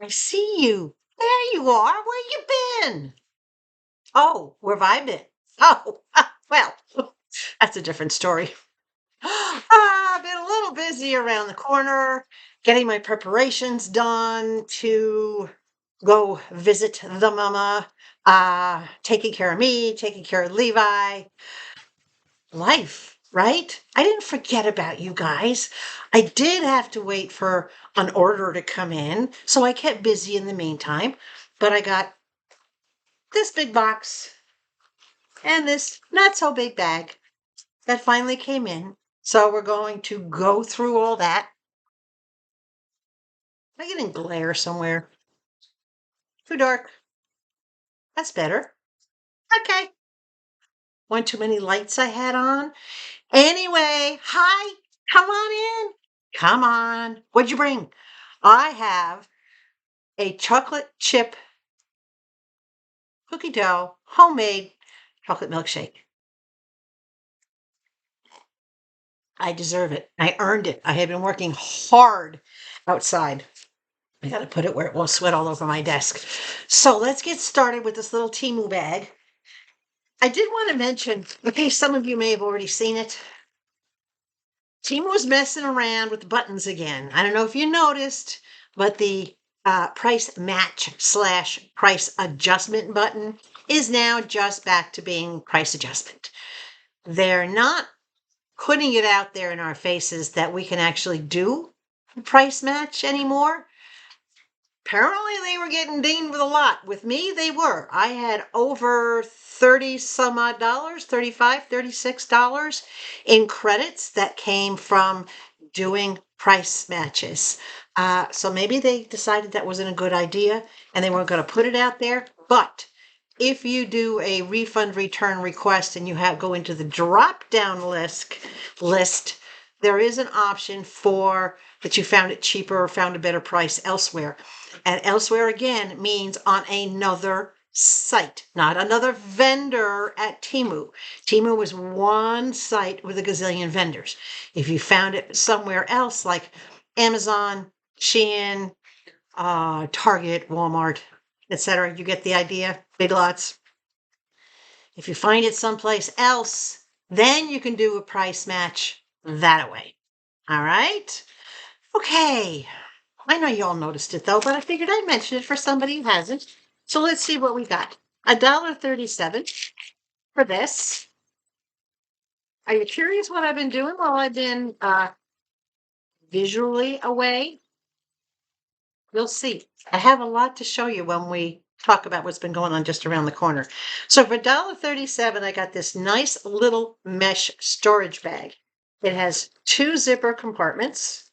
I see you. There you are. Where you been? Oh, where have I been? Oh, well, that's a different story. I've been a little busy around the corner, getting my preparations done to go visit the mama, taking care of me, taking care of Levi. Life, right? I didn't forget about you guys. I did have to wait for an order to come in, so I kept busy in the meantime. But I got this big box and this not so big bag that finally came in. So we're going to go through all that. Am I getting glare somewhere? Too dark. That's better. Okay. One too many lights I had on. Anyway, hi. Come on in. Come on. What'd you bring? I have a chocolate chip cookie dough homemade chocolate milkshake. I deserve it. I earned it. I have been working hard outside. I got to put it where it won't sweat all over my desk. So let's get started with this little TEMU bag. I did want to mention, okay, some of you may have already seen it. TEMU was messing around with the buttons again. I don't know if you noticed, but the price match / price adjustment button is now just back to being price adjustment. They're not putting it out there in our faces that we can actually do price match anymore. Apparently they were getting dinged with a lot. With me, they were. I had over 30 some odd dollars, $35, $36 in credits that came from doing price matches. So maybe they decided that wasn't a good idea and they weren't going to put it out there. But if you do a refund return request and you go into the drop down list, there is an option for that you found it cheaper or found a better price elsewhere. And elsewhere again means on another site, not another vendor at TEMU. TEMU is one site with a gazillion vendors. If you found it somewhere else like Amazon, Shein, Target, Walmart, etc., you get the idea. Big Lots. If you find it someplace else, then you can do a price match that way. All right? Okay. I know you all noticed it though, but I figured I'd mention it for somebody who hasn't. So let's see what we got. $1.37 for this. Are you curious what I've been doing while I've been visually away? You'll see. I have a lot to show you when we talk about what's been going on just around the corner. So for $1.37, I got this nice little mesh storage bag. It has 2 zipper compartments,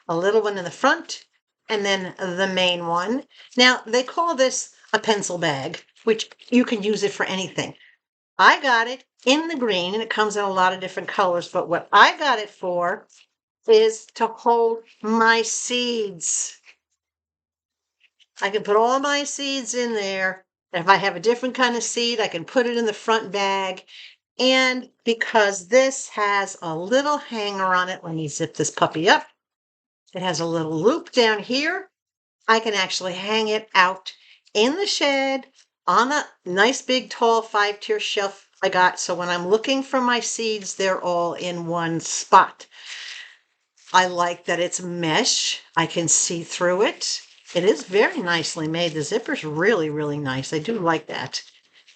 a little one in the front, and then the main one. Now, they call this a pencil bag, which you can use it for anything. I got it in the green, and it comes in a lot of different colors, but what I got it for is to hold my seeds. I can put all my seeds in there. If I have a different kind of seed, I can put it in the front bag. And because this has a little hanger on it, let me zip this puppy up. It has a little loop down here. I can actually hang it out in the shed on a nice big tall 5-tier shelf I got. So when I'm looking for my seeds, they're all in one spot. I like that it's mesh. I can see through it. It is very nicely made. The zipper's really, really nice. I do like that.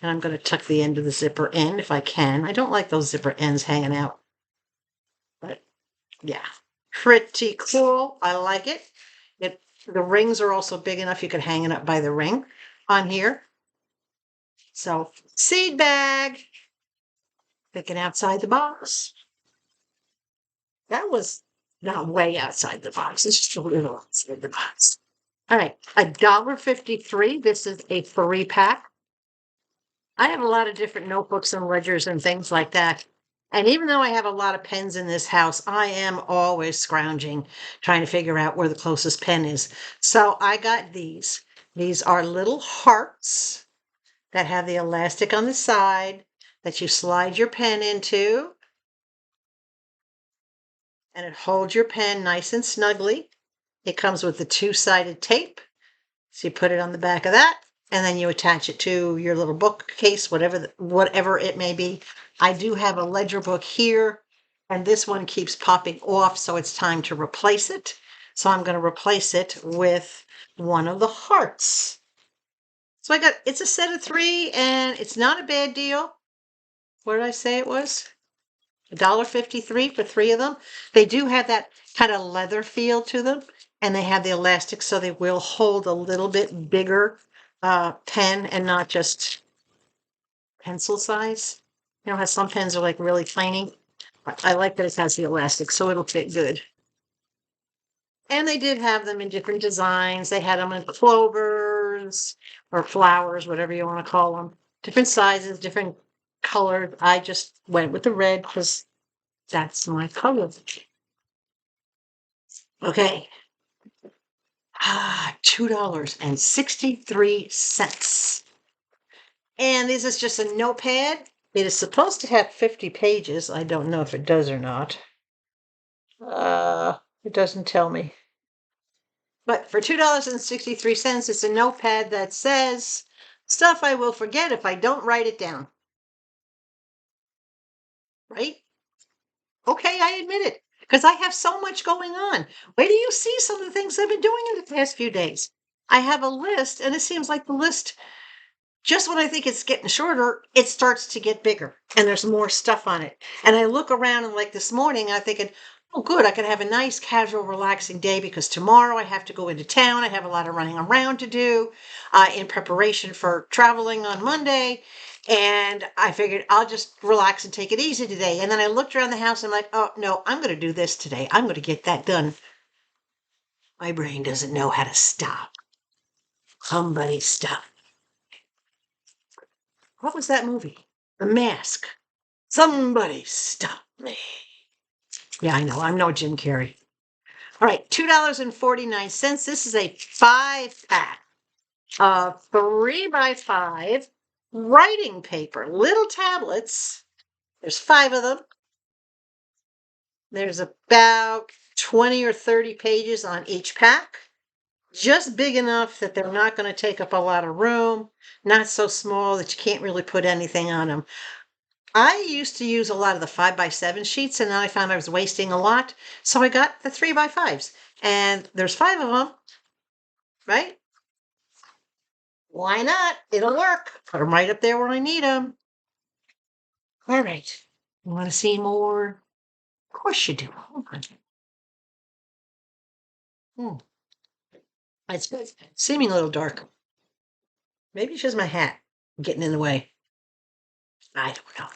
And I'm going to tuck the end of the zipper in if I can. I don't like those zipper ends hanging out. But yeah, pretty cool. I like it. The rings are also big enough you could hang it up by the ring on here. So seed bag, picking outside the box. That was not way outside the box. It's just a little outside the box. All right, $1.53. This is a 3-pack. I have a lot of different notebooks and ledgers and things like that. And even though I have a lot of pens in this house, I am always scrounging, trying to figure out where the closest pen is. So I got these. These are little hearts that have the elastic on the side that you slide your pen into. And it holds your pen nice and snugly. It comes with the 2-sided tape So you put it on the back of that, and then you attach it to your little bookcase, whatever it may be. I do have a ledger book here, and this one keeps popping off, so it's time to replace it. So I'm going to replace it with one of the hearts. So it's a set of 3, and it's not a bad deal. What did I say it was? $1.53 for 3 of them. They do have that kind of leather feel to them, and they have the elastic, so they will hold a little bit bigger pen and not just pencil size. You know how some pens are like really tiny? I like that it has the elastic, so it'll fit good. And they did have them in different designs. They had them in clovers or flowers, whatever you want to call them. Different sizes, different colors. I just went with the red because that's my color. Okay. $2.63. And this is just a notepad. It is supposed to have 50 pages. I don't know if it does or not. It doesn't tell me. But for $2.63, it's a notepad that says stuff I will forget if I don't write it down. Right? Okay, I admit it. Because I have so much going on. Wait till you see some of the things I've been doing in the past few days. I have a list, and it seems like the list, just when I think it's getting shorter, it starts to get bigger, and there's more stuff on it. And I look around, and like this morning, I'm thinking, oh, good, I can have a nice, casual, relaxing day because tomorrow I have to go into town. I have a lot of running around to do in preparation for traveling on Monday. And I figured I'll just relax and take it easy today. And then I looked around the house and I'm like, oh, no, I'm going to do this today. I'm going to get that done. My brain doesn't know how to stop. Somebody stop. What was that movie? The Mask. Somebody stop me. Yeah, I know. I'm no Jim Carrey. All right, $2.49. This is a 5-pack of 3x5 writing paper, little tablets. There's 5 of them. There's about 20 or 30 pages on each pack. Just big enough that they're not going to take up a lot of room, not so small that you can't really put anything on them. I used to use a lot of the 5x7 sheets, and then I found I was wasting a lot. So I got the 3x5s, and there's 5 of them, right? Why not? It'll work. Put them right up there where I need them. All right. You want to see more? Of course you do. Hold on. It's good. Seeming a little dark. Maybe it's just my hat getting in the way. I don't know.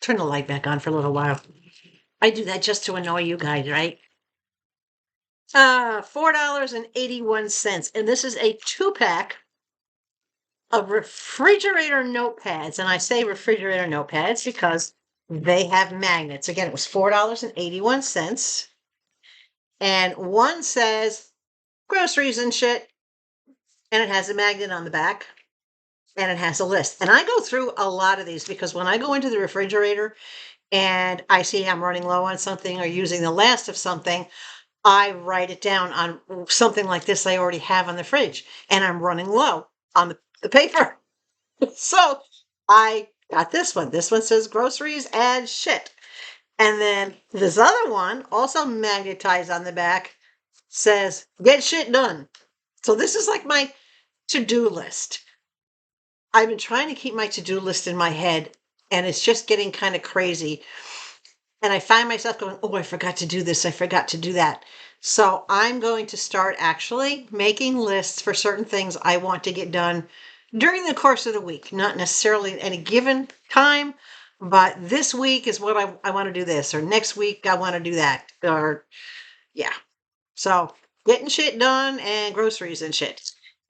Turn the light back on for a little while. I do that just to annoy you guys, right? $4.81. And this is a 2-pack of refrigerator notepads. And I say refrigerator notepads because they have magnets. Again, it was $4.81. And one says groceries and shit. And it has a magnet on the back. And it has a list. And I go through a lot of these because when I go into the refrigerator and I see I'm running low on something or using the last of something, I write it down on something like this I already have on the fridge, and I'm running low on the paper. So I got this one. This one says groceries and shit. And then this other one, also magnetized on the back, says get shit done. So this is like my to-do list. I've been trying to keep my to-do list in my head, and it's just getting kind of crazy. And I find myself going, oh, I forgot to do this. I forgot to do that. So I'm going to start actually making lists for certain things I want to get done during the course of the week, not necessarily at any given time, but this week is what I want to do this, or next week I want to do that, or yeah. So getting shit done and groceries and shit.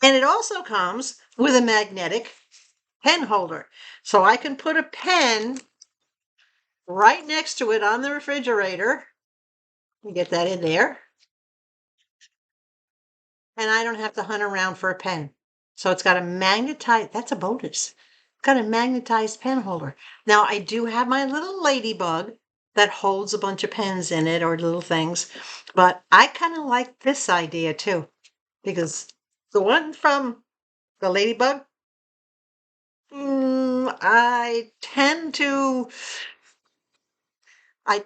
And it also comes with a magnetic pen holder. So I can put a pen right next to it on the refrigerator. You get that in there. And I don't have to hunt around for a pen. So it's got a magnetized, that's a bonus. It's got a magnetized pen holder. Now I do have my little ladybug that holds a bunch of pens in it or little things, but I kind of like this idea too, because The one from the Ladybug, I tend to, I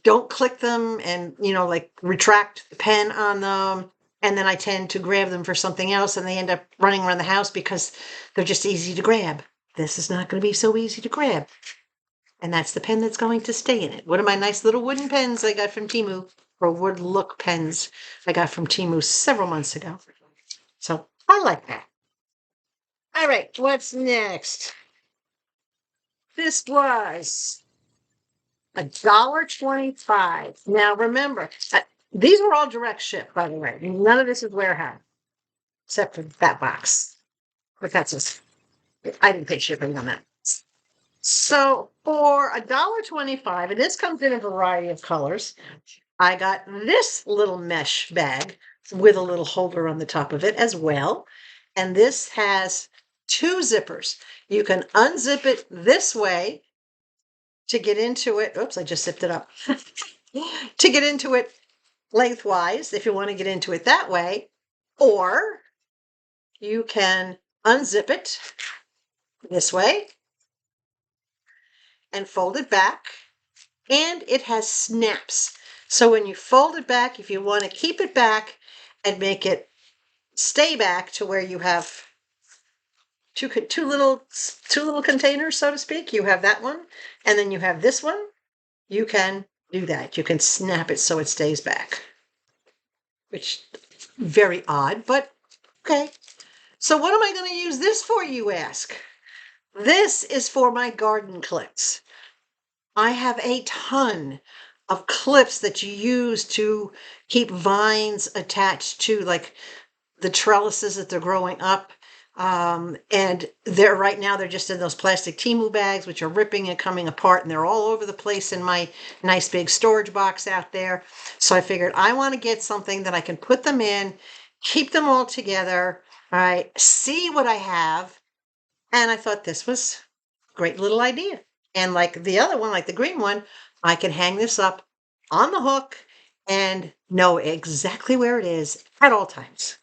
don't click them and, like retract the pen on them. And then I tend to grab them for something else and they end up running around the house because they're just easy to grab. This is not going to be so easy to grab. And that's the pen that's going to stay in it. One of my nice little wooden pens I got from TEMU, or wood look pens I got from TEMU several months ago. So I like that. All right, what's next? This was $1.25. Now remember, these were all direct ship, by the way. None of this is warehouse, except for that box. But that's just, I didn't pay shipping on that. So for $1.25, and this comes in a variety of colors, I got this little mesh bag with a little holder on the top of it as well. And this has two zippers. You can unzip it this way to get into it. Oops, I just zipped it up. To get into it lengthwise, if you want to get into it that way, or you can unzip it this way and fold it back. And it has snaps. So when you fold it back, if you want to keep it back and make it stay back to where you have two little containers, so to speak, you have that one, and then you have this one, you can do that. You can snap it so it stays back, which very odd, but okay. So what am I going to use this for, you ask? This is for my garden clips. I have a ton of clips that you use to keep vines attached to, like, the trellises that they're growing up. And right now they're just in those plastic TEMU bags, which are ripping and coming apart, and they're all over the place in my nice big storage box out there. So I figured I want to get something that I can put them in, keep them all together, all right, see what I have. And I thought this was a great little idea. And like the other one, like the green one, I can hang this up on the hook and know exactly where it is at all times.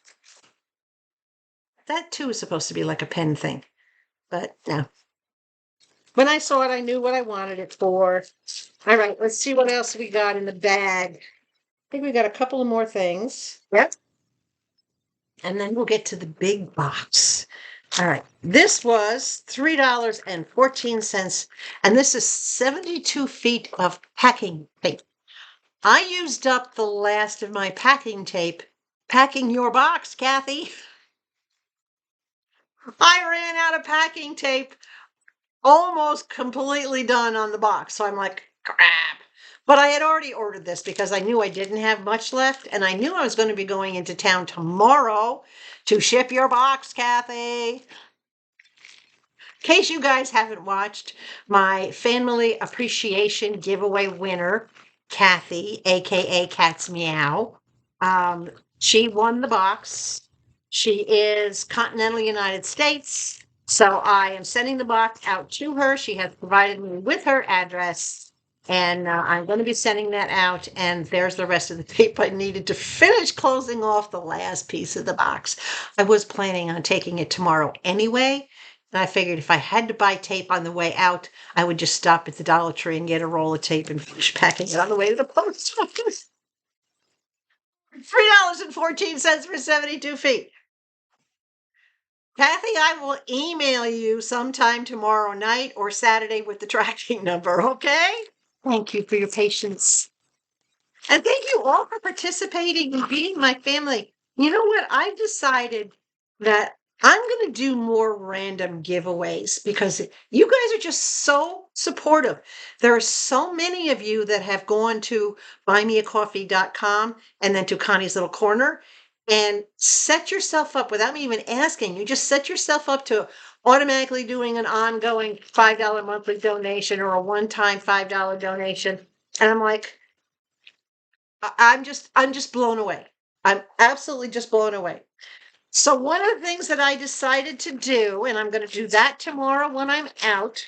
That too is supposed to be like a pen thing, but no. When I saw it, I knew what I wanted it for. All right, let's see what else we got in the bag. I think we got a couple of more things. Yep. And then we'll get to the big box. All right, this was $3.14, and this is 72 feet of packing tape. I used up the last of my packing tape packing your box, Kathy. I ran out of packing tape, almost completely done on the box. So I'm like, crap. But I had already ordered this because I knew I didn't have much left, and I knew I was going to be going into town tomorrow to ship your box, Kathy. In case you guys haven't watched, my Fanmily Appreciation Giveaway winner, Kathy, aka Cat's Meow, she won the box. She is continental United States, so I am sending the box out to her. She has provided me with her address, and I'm going to be sending that out. And there's the rest of the tape I needed to finish closing off the last piece of the box. I was planning on taking it tomorrow anyway. And I figured if I had to buy tape on the way out, I would just stop at the Dollar Tree and get a roll of tape and finish packing it on the way to the post office. $3.14 for 72 feet. Kathy, I will email you sometime tomorrow night or Saturday with the tracking number, okay? Thank you for your patience. And thank you all for participating and being my family. You know what? I've decided that I'm going to do more random giveaways because you guys are just so supportive. There are so many of you that have gone to buymeacoffee.com and then to Konnee's Little Corner and set yourself up without me even asking. You just set yourself up to automatically doing an ongoing $5 monthly donation or a one-time $5 donation. And I'm like, I'm just blown away. I'm absolutely just blown away. So one of the things that I decided to do, and I'm going to do that tomorrow when I'm out,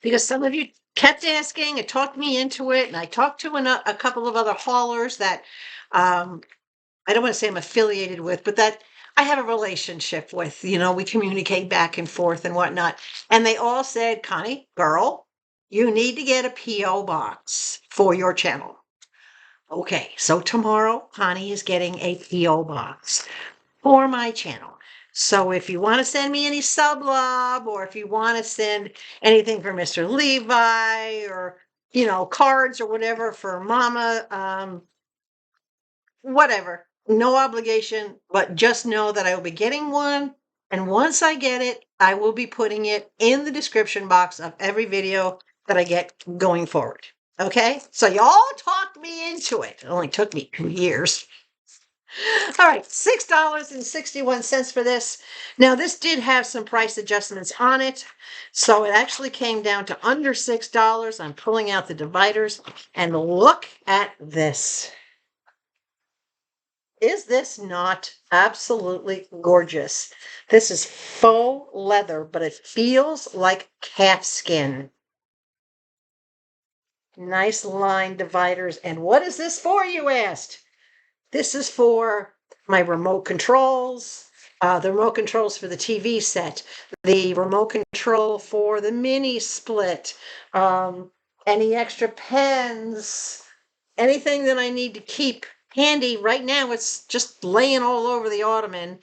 because some of you kept asking and talked me into it, and I talked to a couple of other haulers that I don't want to say I'm affiliated with, but that I have a relationship with, we communicate back and forth and whatnot. And they all said, Konnee, girl, you need to get a P.O. box for your channel. Okay, so tomorrow, Konnee is getting a P.O. box for my channel. So if you want to send me any sub love, or if you want to send anything for Mr. Levi, or, cards or whatever for Mama, whatever, no obligation, but just know that I will be getting one. And once I get it, I will be putting it in the description box of every video that I get going forward. Okay, so y'all talked me into it. It only took me 2 years. All right, $6.61 for this. Now, this did have some price adjustments on it, so it actually came down to under $6. I'm pulling out the dividers, and look at this. Is this not absolutely gorgeous? This is faux leather, but it feels like calf skin. Nice line dividers. And what is this for, you asked? This is for my remote controls, the remote controls for the TV set, the remote control for the mini split, any extra pens, anything that I need to keep handy. Right now, it's just laying all over the ottoman,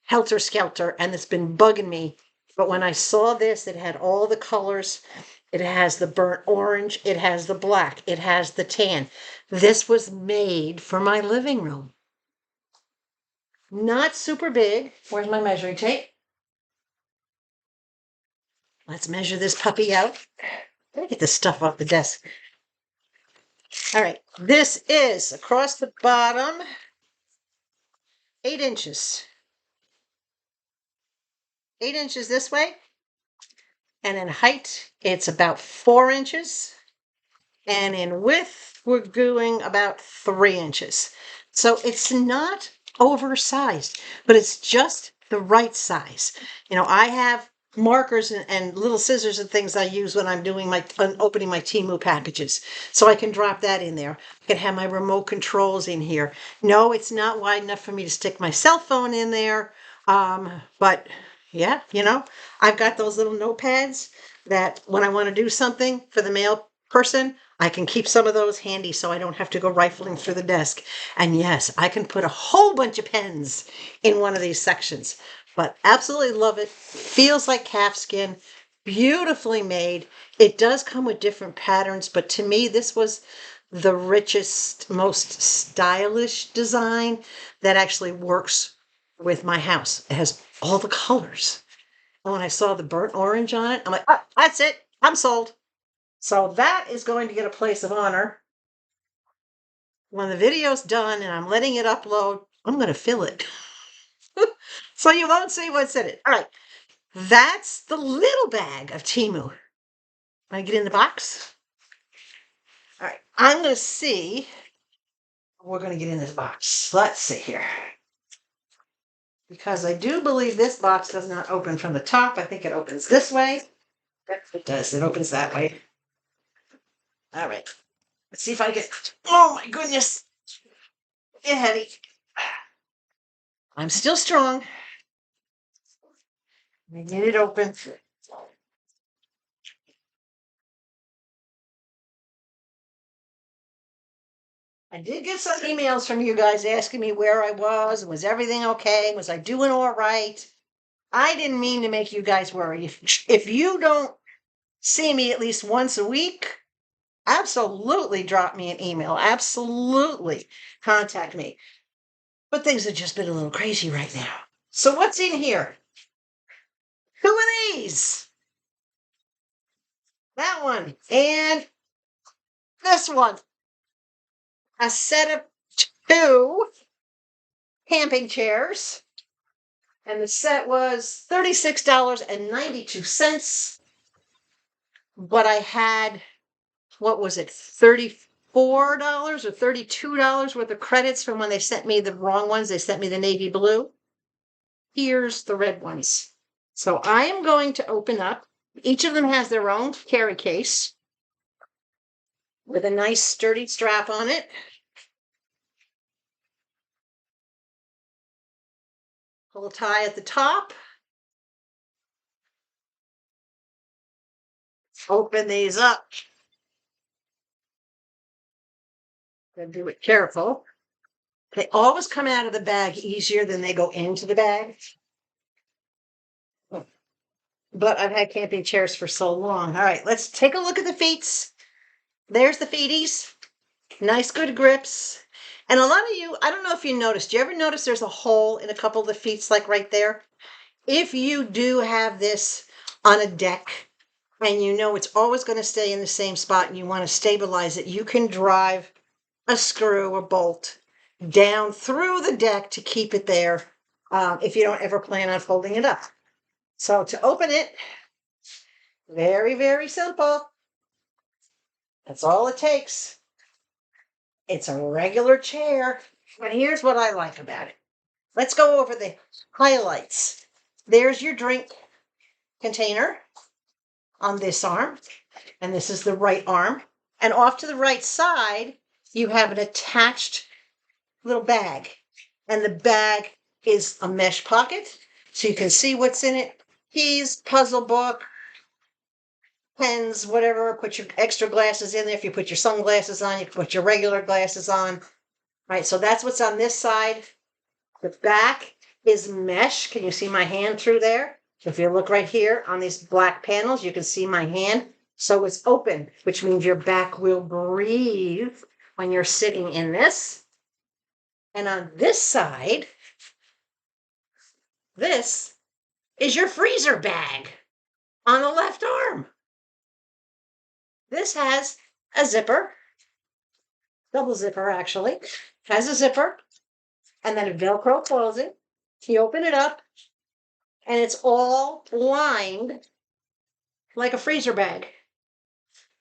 helter skelter, and it's been bugging me. But when I saw this, it had all the colors. It has the burnt orange, it has the black, it has the tan. This was made for my living room. Not super big. Where's my measuring tape? Let's measure this puppy out. Let me get this stuff off the desk. All right, this is across the bottom, 8 inches. 8 inches this way. And in height, it's about 4 inches. And in width, we're doing about 3 inches. So it's not oversized, but it's just the right size. I have markers and little scissors and things I use when I'm doing opening my TEMU packages. So I can drop that in there. I can have my remote controls in here. No, it's not wide enough for me to stick my cell phone in there. But yeah, I've got those little notepads that when I want to do something for the mail person, I can keep some of those handy so I don't have to go rifling through the desk. And yes, I can put a whole bunch of pens in one of these sections. But absolutely love it. Feels like calf skin. Beautifully made. It does come with different patterns, but to me, this was the richest, most stylish design that actually works with my house. It has all the colors. And when I saw the burnt orange on it, I'm like, oh, that's it. I'm sold. So that is going to get a place of honor. When the video's done and I'm letting it upload, I'm going to fill it. So you won't see what's in it. All right. That's the little bag of TEMU. Want to get in the box? All right. I'm going to see. We're going to get in this box. Let's see here. Because I do believe this box does not open from the top. I think it opens this way. Yep, it does. It opens that way. All right. Let's see if I get. Oh my goodness. Get heavy. I'm still strong. Let me get it open. I did get some emails from you guys asking me where I was everything okay? Was I doing all right? I didn't mean to make you guys worry. If you don't see me at least once a week, absolutely drop me an email. Absolutely contact me. But things have just been a little crazy right now. So what's in here? Who are these? That one and this one. A set of 2 camping chairs. And the set was $36.92. But I had, what was it, $34 or $32 worth of credits from when they sent me the wrong ones. They sent me the navy blue. Here's the red ones. So I am going to open up. Each of them has their own carry case with a nice sturdy strap on it. Pull tie at the top. Open these up. Gotta do it careful. They always come out of the bag easier than they go into the bag. But I've had camping chairs for so long. All right, let's take a look at the feet. There's the feeties. Nice, good grips. And a lot of you, I don't know if you noticed, do you ever notice there's a hole in a couple of the feet, like right there? If you do have this on a deck and you know it's always going to stay in the same spot and you want to stabilize it, you can drive a screw or bolt down through the deck to keep it there if you don't ever plan on folding it up. So to open it, very, very simple. That's all it takes. It's a regular chair. But here's what I like about it. Let's go over the highlights. There's your drink container on this arm, and this is the right arm. And off to the right side, you have an attached little bag. And the bag is a mesh pocket, so you can see what's in it. Keys, puzzle book, pens, whatever. Put your extra glasses in there. If you put your sunglasses on, you can put your regular glasses on. All right, so that's what's on this side. The back is mesh. Can you see my hand through there? If you look right here on these black panels, you can see my hand. So it's open, which means your back will breathe when you're sitting in this. And on this side, this is your freezer bag on the left arm. This has a zipper, double zipper actually, has a zipper, and then a Velcro closing. You open it up, and it's all lined like a freezer bag.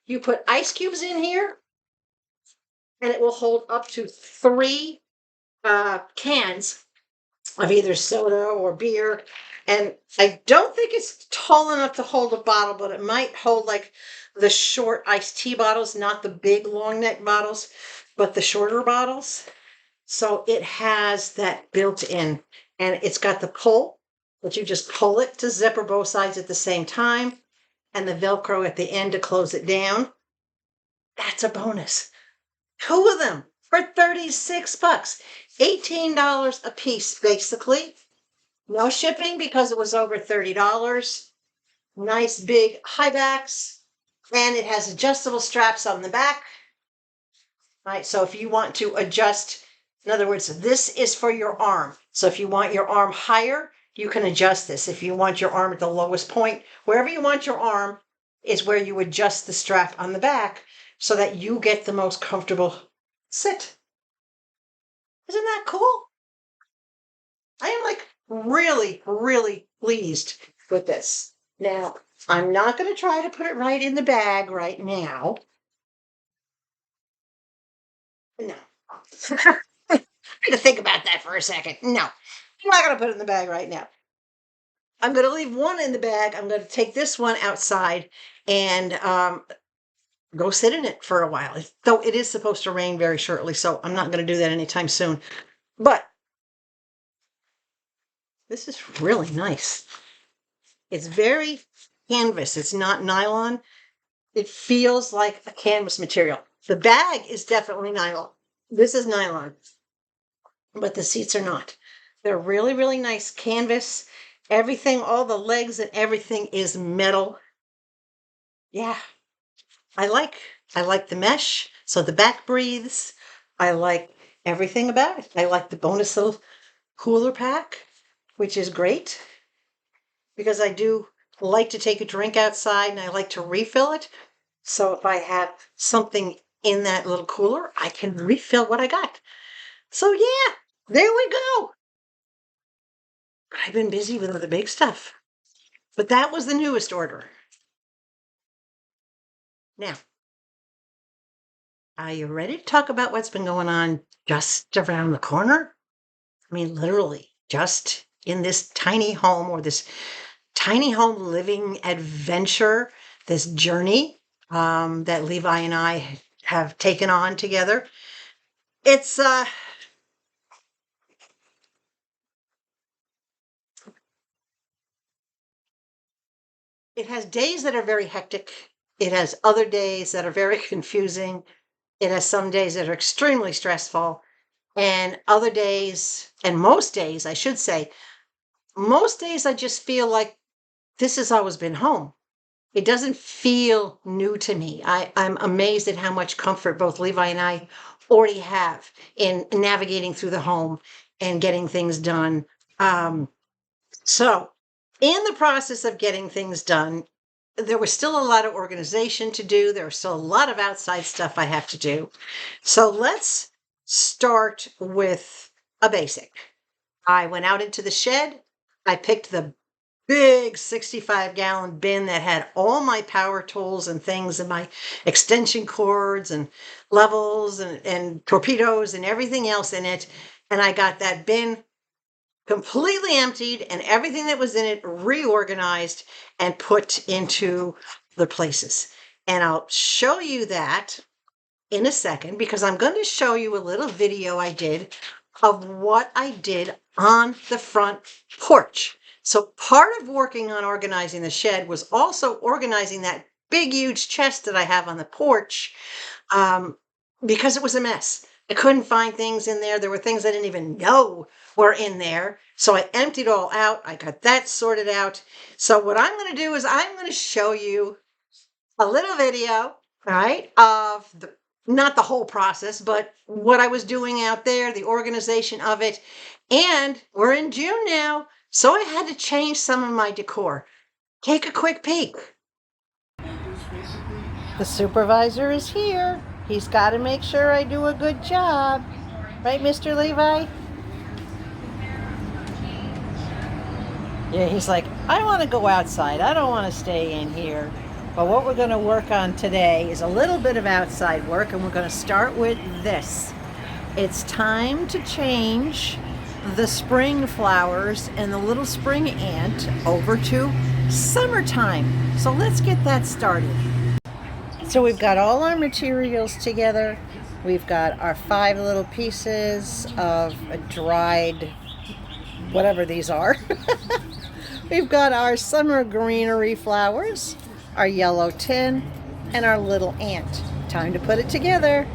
You put ice cubes in here, and it will hold up to 3 cans of either soda or beer. And I don't think it's tall enough to hold a bottle, but it might hold like the short iced tea bottles, not the big long neck bottles, but the shorter bottles. So it has that built in, and it's got the pull, but you just pull it to zipper both sides at the same time, and the Velcro at the end to close it down. That's a bonus. 2 of them for $36, $18 a piece, basically. No shipping because it was over $30. Nice big high backs, and it has adjustable straps on the back. All right, so if you want to adjust, in other words, this is for your arm. So if you want your arm higher, you can adjust this. If you want your arm at the lowest point, wherever you want your arm is where you adjust the strap on the back so that you get the most comfortable sit. Isn't that cool? I am like really, really pleased with this. Now, I'm not going to try to put it right in the bag right now. No. I had to think about that for a second. No, I'm not going to put it in the bag right now. I'm going to leave one in the bag. I'm going to take this one outside and go sit in it for a while. Though it is supposed to rain very shortly, so I'm not going to do that anytime soon. But this is really nice. It's very canvas. It's not nylon. It feels like a canvas material. The bag is definitely nylon. This is nylon, but the seats are not. They're really, really nice canvas. Everything, all the legs and everything is metal. Yeah, I like the mesh, so the back breathes. I like everything about it. I like the bonus little cooler pack, which is great because I do like to take a drink outside and I like to refill it. So if I have something in that little cooler, I can refill what I got. So yeah, there we go. I've been busy with other big stuff, but that was the newest order. Now, are you ready to talk about what's been going on just around the corner? I mean, literally, just in this tiny home or this tiny home living adventure, this journey that Levi and I have taken on together. It's it has days that are very hectic. It has other days that are very confusing. It has some days that are extremely stressful, and other days, and most days, I should say, most days I just feel like this has always been home. It doesn't feel new to me. I'm amazed at how much comfort both Levi and I already have in navigating through the home and getting things done. So, in the process of getting things done, there was still a lot of organization to do. There was still a lot of outside stuff I have to do. So, let's start with a basic. I went out into the shed. I picked the big 65-gallon bin that had all my power tools and things and my extension cords and levels and torpedoes and everything else in it. And I got that bin completely emptied and everything that was in it reorganized and put into the places. And I'll show you that in a second because I'm going to show you a little video I did of what I did on the front porch. So part of working on organizing the shed was also organizing that big, huge chest that I have on the porch because it was a mess. I couldn't find things in there. There were things I didn't even know were in there. So I emptied all out. I got that sorted out. So what I'm going to do is I'm going to show you a little video, right, of not the whole process, but what I was doing out there, the organization of it. And we're in June now, so I had to change some of my decor. Take a quick peek. The supervisor is here. He's got to make sure I do a good job. Right, Mr. Levi? Yeah, he's like, I want to go outside. I don't want to stay in here. But what we're going to work on today is a little bit of outside work, and we're going to start with this. It's time to change the spring flowers and the little spring ant over to summertime. So let's get that started. So we've got all our materials together. We've got our 5 little pieces of dried, whatever these are. We've got our summer greenery flowers, our yellow tin, and our little ant. Time to put it together.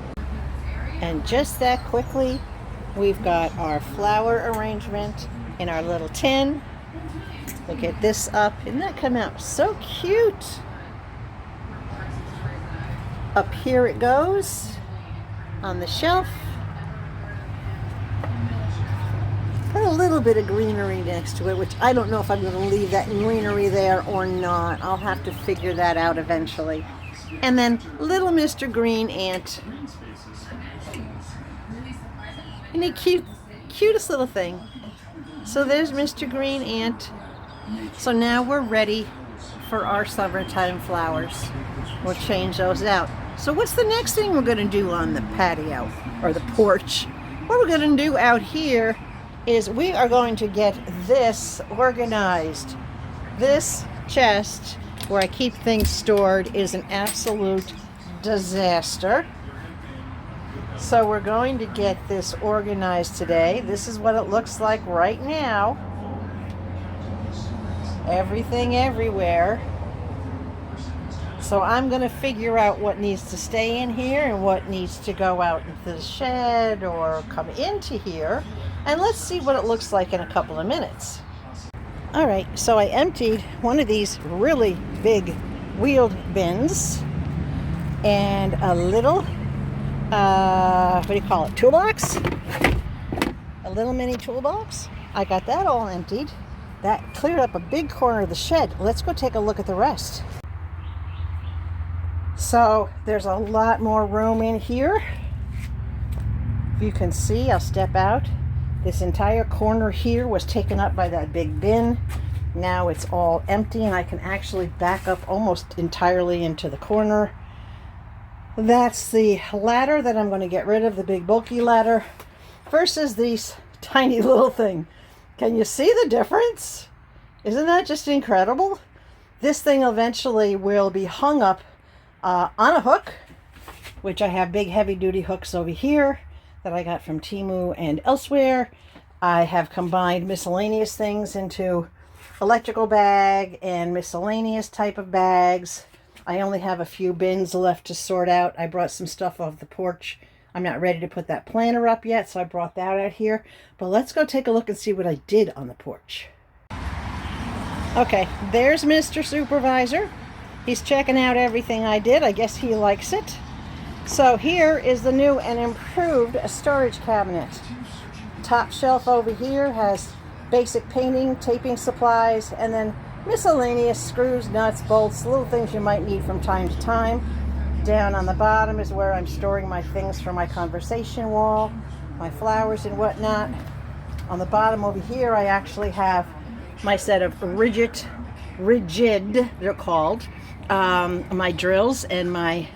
And just that quickly, we've got our flower arrangement in our little tin. We'll get this up. Didn't that come out so cute? Up here it goes on the shelf. Put a little bit of greenery next to it, which I don't know if I'm going to leave that greenery there or not. I'll have to figure that out eventually. And then little Mr. Green Ant. And a cutest little thing. So there's Mr. Green Ant. So now we're ready for our summertime flowers. We'll change those out. So what's the next thing we're going to do on the patio or the porch? What we're going to do out here is we are going to get this organized. This chest where I keep things stored is an absolute disaster. So we're going to get this organized today. This is what it looks like right now. Everything everywhere. So I'm going to figure out what needs to stay in here and what needs to go out into the shed or come into here. And let's see what it looks like in a couple of minutes. All right, so I emptied one of these really big wheeled bins and a little, what do you call it, toolbox? A little mini toolbox. I got that all emptied. That cleared up a big corner of the shed. Let's go take a look at the rest. So there's a lot more room in here. If you can see, I'll step out. This entire corner here was taken up by that big bin. Now it's all empty and I can actually back up almost entirely into the corner. That's the ladder that I'm going to get rid of, the big bulky ladder, versus this tiny little thing. Can you see the difference? Isn't that just incredible? This thing eventually will be hung up on a hook, which I have big heavy duty hooks over here that I got from TEMU and elsewhere. I have combined miscellaneous things into electrical bag and miscellaneous type of bags. I only have a few bins left to sort out. I brought some stuff off the porch. I'm not ready to put that planter up yet, so I brought that out here. But let's go take a look and see what I did on the porch. Okay, there's Mr. Supervisor. He's checking out everything I did. I guess he likes it. So here is the new and improved storage cabinet. Top shelf over here has basic painting, taping supplies, and then miscellaneous screws, nuts, bolts, little things you might need from time to time. Down on the bottom is where I'm storing my things for my conversation wall, my flowers and whatnot. On the bottom over here, I actually have my set of rigid, they're called, my drills and my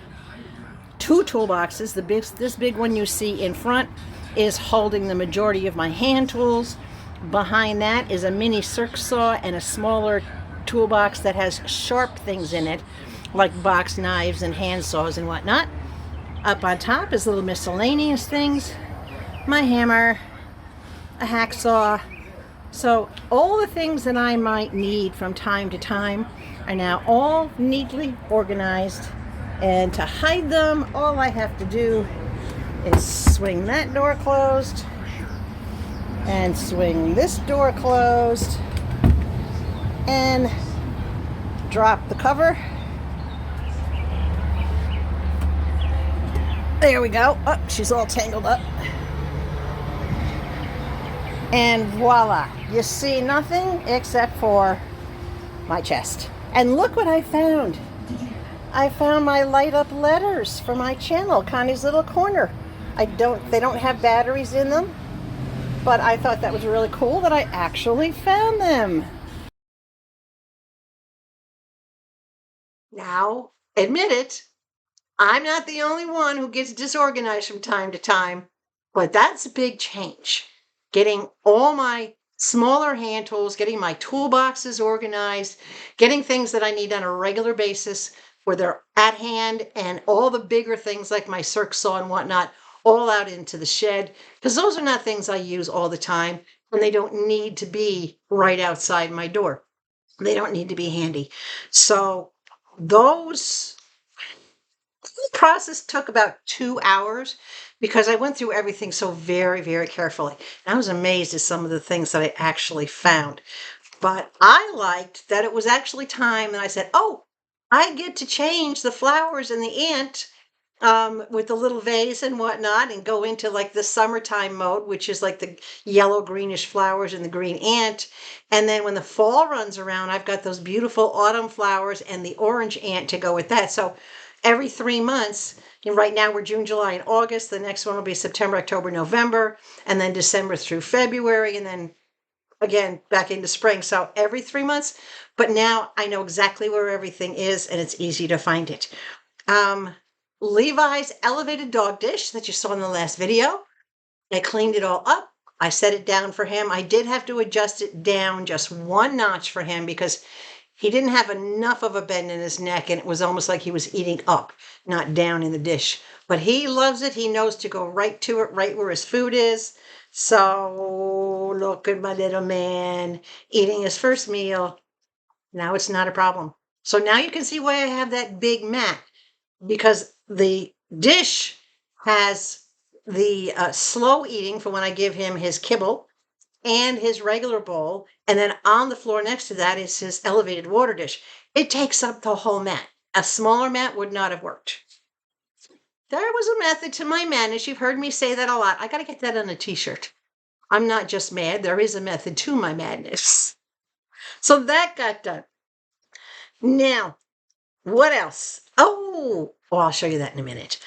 2 toolboxes. This big one you see in front is holding the majority of my hand tools. Behind that is a mini circ saw and a smaller toolbox that has sharp things in it, like box knives and hand saws and whatnot. Up on top is little miscellaneous things, my hammer, a hacksaw. So all the things that I might need from time to time are now all neatly organized. And to hide them, all I have to do is swing that door closed and swing this door closed and drop the cover. There we go. Oh, she's all tangled up. And voila, you see nothing except for my chest. And look what I found. I found my light up letters for my channel, Konnee's Little Corner. They don't have batteries in them, but I thought that was really cool that I actually found them. Now, admit it, I'm not the only one who gets disorganized from time to time, but that's a big change. Getting all my smaller hand tools, getting my toolboxes organized, getting things that I need on a regular basis where they're at hand, and all the bigger things like my circ saw and whatnot, all out into the shed, because those are not things I use all the time, and they don't need to be right outside my door. They don't need to be handy. So those process took about 2 hours because I went through everything so very, very carefully. And I was amazed at some of the things that I actually found. But I liked that it was actually time, and I said, oh, I get to change the flowers and the ant with the little vase and whatnot, and go into like the summertime mode, which is like the yellow greenish flowers and the green ant. And then when the fall runs around, I've got those beautiful autumn flowers and the orange ant to go with that. So every 3 months, and right now we're June, July, and August. The next one will be September, October, November, and then December through February, and then again back into spring. So every 3 months, but now I know exactly where everything is, and it's easy to find it. Levi's elevated dog dish that you saw in the last video, I cleaned it all up. I set it down for him. I did have to adjust it down just 1 notch for him because he didn't have enough of a bend in his neck, and it was almost like he was eating up, not down in the dish. But he loves it. He knows to go right to it, right where his food is. So look at my little man eating his first meal. Now it's not a problem. So now you can see why I have that big mat, because the dish has the slow eating for when I give him his kibble and his regular bowl. And then on the floor next to that is his elevated water dish. It takes up the whole mat. A smaller mat would not have worked. There was a method to my madness. You've heard me say that a lot. I got to get that on a t-shirt. I'm not just mad. There is a method to my madness. So that got done. Now, what else? Oh, well, I'll show you that in a minute.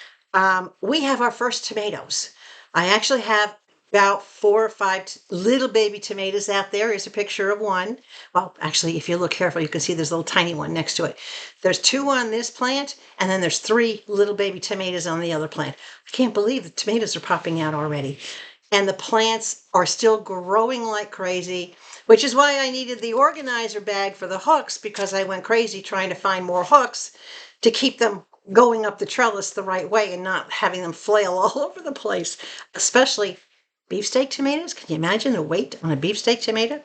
We have our first tomatoes. I actually have about 4 or 5 little baby tomatoes out there. Here's a picture of one. Well, actually, if you look careful, you can see there's a little tiny one next to it. There's 2 on this plant, and then there's 3 little baby tomatoes on the other plant. I can't believe the tomatoes are popping out already. And the plants are still growing like crazy, which is why I needed the organizer bag for the hooks, because I went crazy trying to find more hooks to keep them going up the trellis the right way and not having them flail all over the place, especially beefsteak tomatoes. Can you imagine the weight on a beefsteak tomato?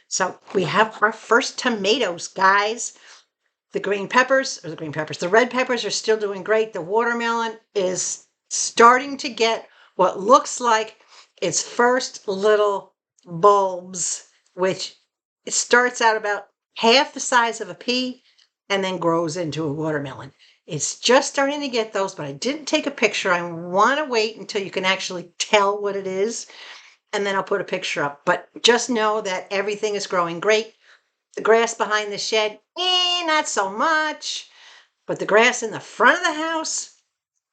So we have our first tomatoes, guys. The red peppers are still doing great. The watermelon is starting to get what looks like its first little bulbs, which it starts out about half the size of a pea and then grows into a watermelon. It's just starting to get those, but I didn't take a picture. I want to wait until you can actually tell what it is, and then I'll put a picture up. But just know that everything is growing great. The grass behind the shed, not so much. But the grass in the front of the house,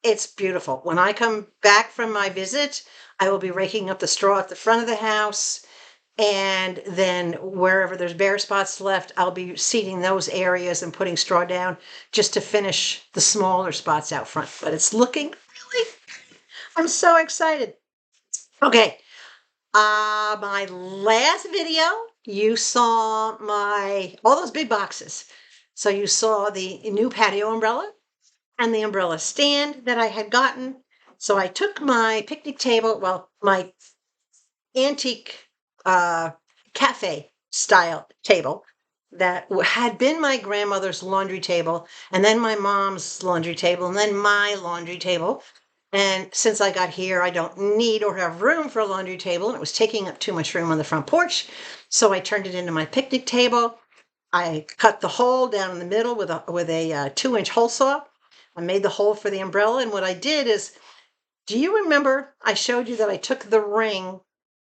it's beautiful. When I come back from my visit, I will be raking up the straw at the front of the house. And then wherever there's bare spots left, I'll be seeding those areas and putting straw down just to finish the smaller spots out front. But it's looking really, I'm so excited. Okay. My last video, you saw all those big boxes. So you saw the new patio umbrella and the umbrella stand that I had gotten. So I took my picnic table, well, my antique cafe style table that had been my grandmother's laundry table, and then my mom's laundry table, and then my laundry table. And since I got here, I don't need or have room for a laundry table, and it was taking up too much room on the front porch. So I turned it into my picnic table. I cut the hole down in the middle with a 2-inch hole saw. I made the hole for the umbrella, and what I did is, do you remember I showed you that I took the ring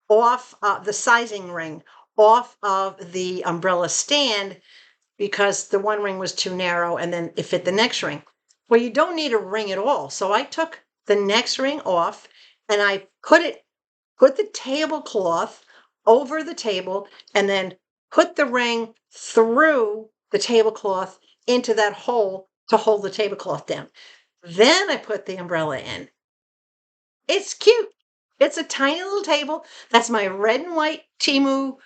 off, the sizing ring off of the umbrella stand because the one ring was too narrow and then it fit the next ring? Well, you don't need a ring at all. So I took the next ring off and I put the tablecloth over the table and then put the ring through the tablecloth into that hole to hold the tablecloth down. Then I put the umbrella in. It's cute. It's a tiny little table. That's my red and white TEMU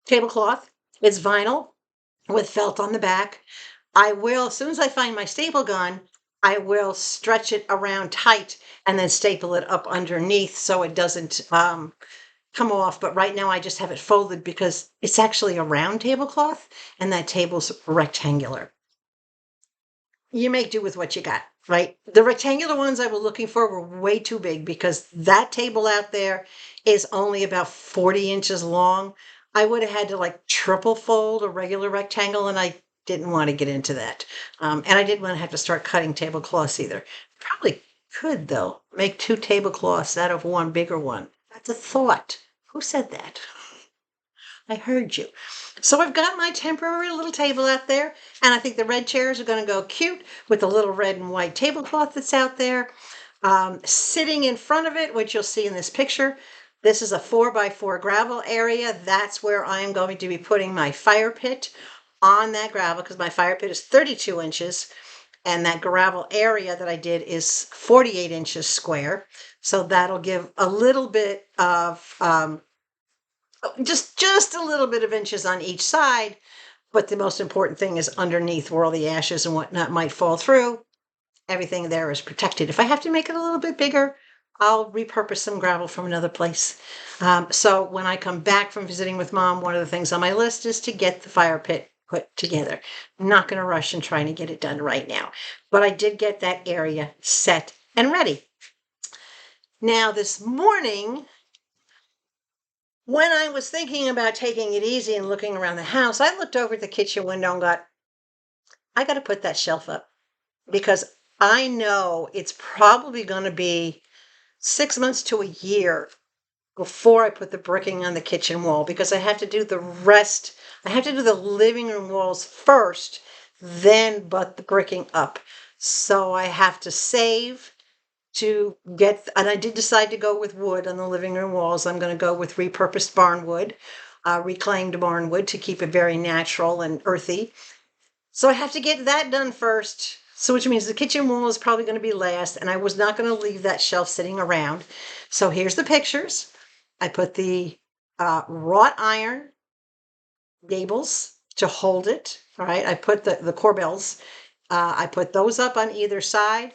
tablecloth. It's vinyl with felt on the back. I will, as soon as I find my staple gun, I will stretch it around tight and then staple it up underneath so it doesn't come off. But right now I just have it folded because it's actually a round tablecloth and that table's rectangular. You make do with what you got, right? The rectangular ones I was looking for were way too big because that table out there is only about 40 inches long. I would have had to like triple fold a regular rectangle, and I didn't want to get into that. And I didn't want to have to start cutting tablecloths either. Probably could, though, make 2 tablecloths out of one bigger one. That's a thought. Who said that? I heard you. So I've got my temporary little table out there, and I think the red chairs are going to go cute with the little red and white tablecloth that's out there. Sitting in front of it, which you'll see in this picture, this is a 4x4 gravel area. That's where I'm going to be putting my fire pit on that gravel because my fire pit is 32 inches and that gravel area that I did is 48 inches square. So that'll give a little bit of just a little bit of inches on each side, but the most important thing is underneath where all the ashes and whatnot might fall through. Everything there is protected. If I have to make it a little bit bigger, I'll repurpose some gravel from another place. So when I come back from visiting with Mom, one of the things on my list is to get the fire pit put together. I'm not going to rush and trying to get it done right now, but I did get that area set and ready. Now this morning, when I was thinking about taking it easy and looking around the house, I looked over at the kitchen window and got, I got to put that shelf up because I know it's probably going to be 6 months to a year before I put the bricking on the kitchen wall because I have to do the rest. I have to do the living room walls first, then butt the bricking up. So I have to save to get, and I did decide to go with wood on the living room walls. I'm going to go with repurposed barn wood, reclaimed barn wood to keep it very natural and earthy. So I have to get that done first. So which means the kitchen wall is probably going to be last, and I was not going to leave that shelf sitting around. So here's the pictures. I put the wrought iron gables to hold it. All right, I put the corbels. I put those up on either side.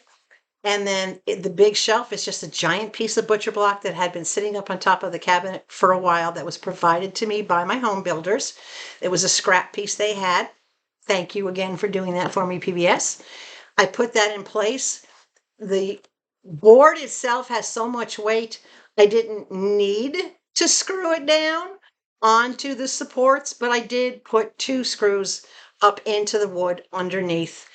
And then the big shelf is just a giant piece of butcher block that had been sitting up on top of the cabinet for a while that was provided to me by my home builders. It was a scrap piece they had. Thank you again for doing that for me, PBS. I put that in place. The board itself has so much weight, I didn't need to screw it down onto the supports, but I did put 2 screws up into the wood underneath.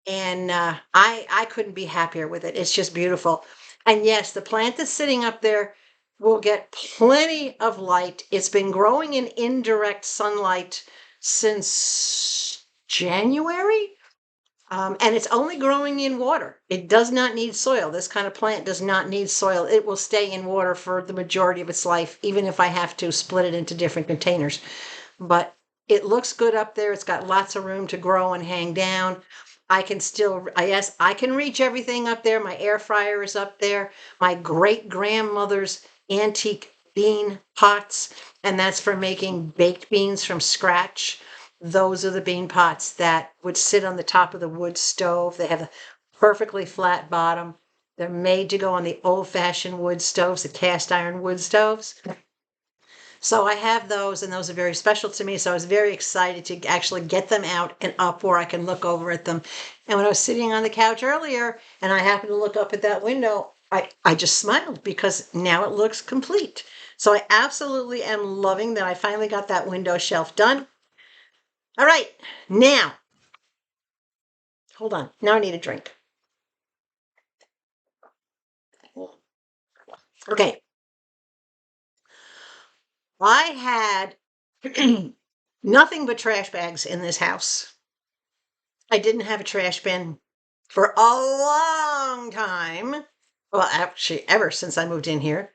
And I couldn't be happier with it. It's just beautiful. And yes, the plant that's sitting up there will get plenty of light. It's been growing in indirect sunlight since January. And it's only growing in water. It does not need soil. This kind of plant does not need soil. It will stay in water for the majority of its life, even if I have to split it into different containers. But it looks good up there. It's got lots of room to grow and hang down. I can reach everything up there. My air fryer is up there. My great grandmother's antique bean pots, and that's for making baked beans from scratch. Those are the bean pots that would sit on the top of the wood stove. They have a perfectly flat bottom. They're made to go on the old-fashioned wood stoves, the cast iron wood stoves. So I have those, and those are very special to me. So I was very excited to actually get them out and up where I can look over at them. And when I was sitting on the couch earlier and I happened to look up at that window, I just smiled because now it looks complete. So I absolutely am loving that I finally got that window shelf done. All right, now, hold on. Now I need a drink. Okay. I had nothing but trash bags in this house. I didn't have a trash bin for a long time. Well, actually, ever since I moved in here.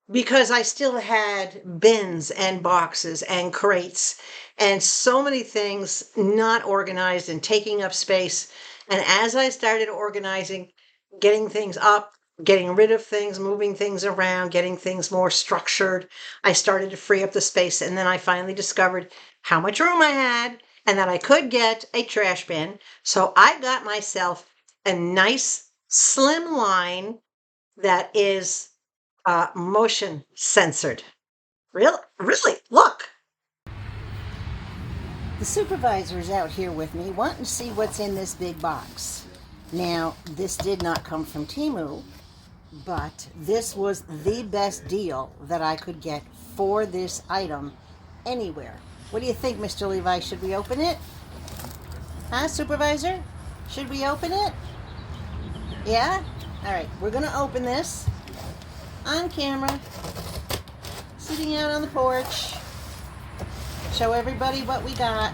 Because I still had bins and boxes and crates and so many things not organized and taking up space. And as I started organizing, getting things up, getting rid of things, moving things around, getting things more structured, I started to free up the space. And then I finally discovered how much room I had and that I could get a trash bin. So I got myself a nice slim line that is motion censored. Really, look. The supervisor's out here with me wanting to see what's in this big box. Now, this did not come from TEMU, but this was the best deal that I could get for this item anywhere. What do you think, Mr. Levi? Should we open it? Huh, supervisor? Should we open it? Yeah? All right, we're going to open this on camera, sitting out on the porch. Show everybody what we got.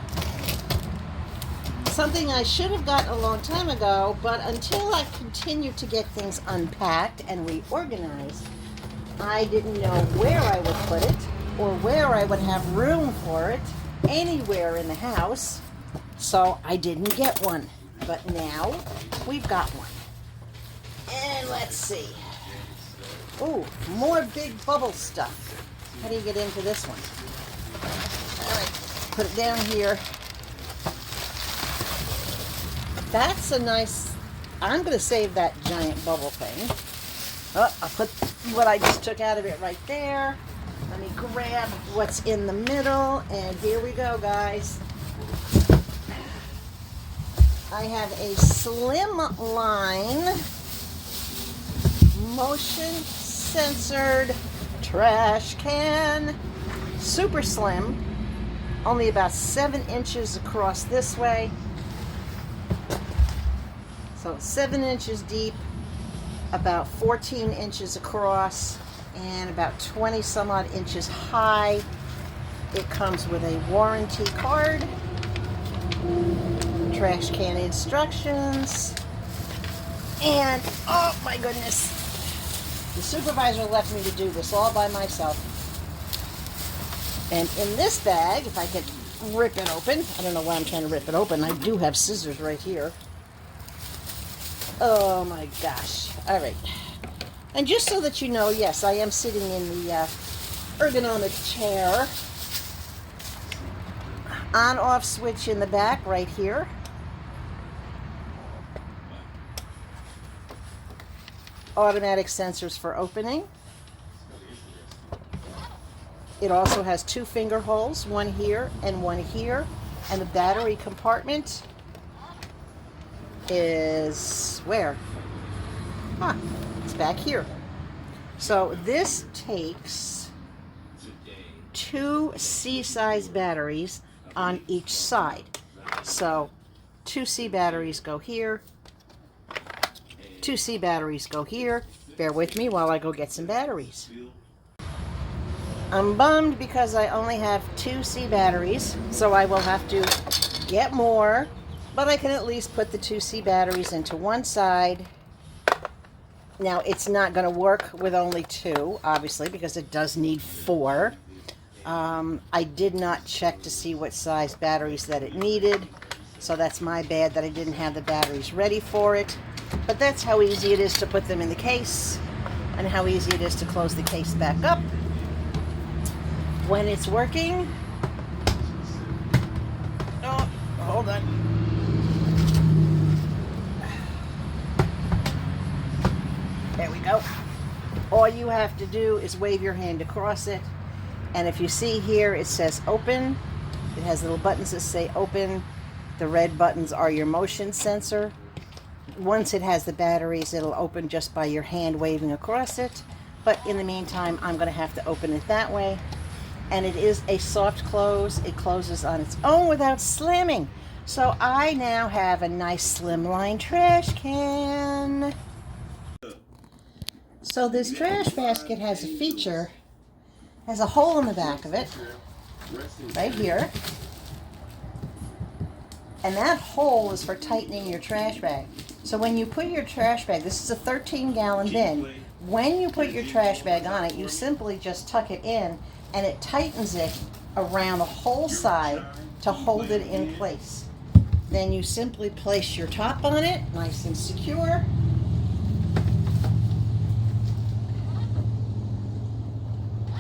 Something I should have gotten a long time ago, but until I continued to get things unpacked and reorganized, I didn't know where I would put it or where I would have room for it anywhere in the house, so I didn't get one. But now we've got one. And let's see. Ooh, more big bubble stuff. How do you get into this one? All right, put it down here. That's a nice, I'm going to save that giant bubble thing. Oh, I'll put what I just took out of it right there. Let me grab what's in the middle, and here we go, guys. I have a slim line, motion censored trash can. Super slim, only about 7 inches across this way. So 7 inches deep, about 14 inches across, and about 20 some odd inches high. It comes with a warranty card, trash can instructions, and oh my goodness, the supervisor left me to do this all by myself. And in this bag, if I could rip it open, I don't know why I'm trying to rip it open. I do have scissors right here. Oh my gosh. All right. And just so that you know, yes, I am sitting in the ergonomic chair. On-off switch in the back right here. automatic sensors for opening. It also has 2 finger holes, one here and one here. And the battery compartment is where? It's back here. So this takes 2 C-size batteries on each side. So 2 C batteries go here, 2 C batteries go here. Bear with me while I go get some batteries. I'm bummed because I only have 2 C batteries, so I will have to get more, but I can at least put the 2 C batteries into one side. Now, it's not going to work with only 2, obviously, because it does need 4. I did not check to see what size batteries that it needed, so that's my bad that I didn't have the batteries ready for it. But that's how easy it is to put them in the case, and how easy it is to close the case back up when it's working. Oh, hold on. There we go. All you have to do is wave your hand across it. And if you see here, it says open. It has little buttons that say open. The red buttons are your motion sensor. Once it has the batteries, it'll open just by your hand waving across it. But in the meantime, I'm going to have to open it that way. And it is a soft close. It closes on its own without slamming. So I now have a nice slimline trash can. So this trash basket has a feature, has a hole in the back of it, right here. And that hole is for tightening your trash bag. So when you put your trash bag, this is a 13-gallon bin. When you put your trash bag on it, you simply just tuck it in and it tightens it around the whole side to hold it in place. Then you simply place your top on it, nice and secure.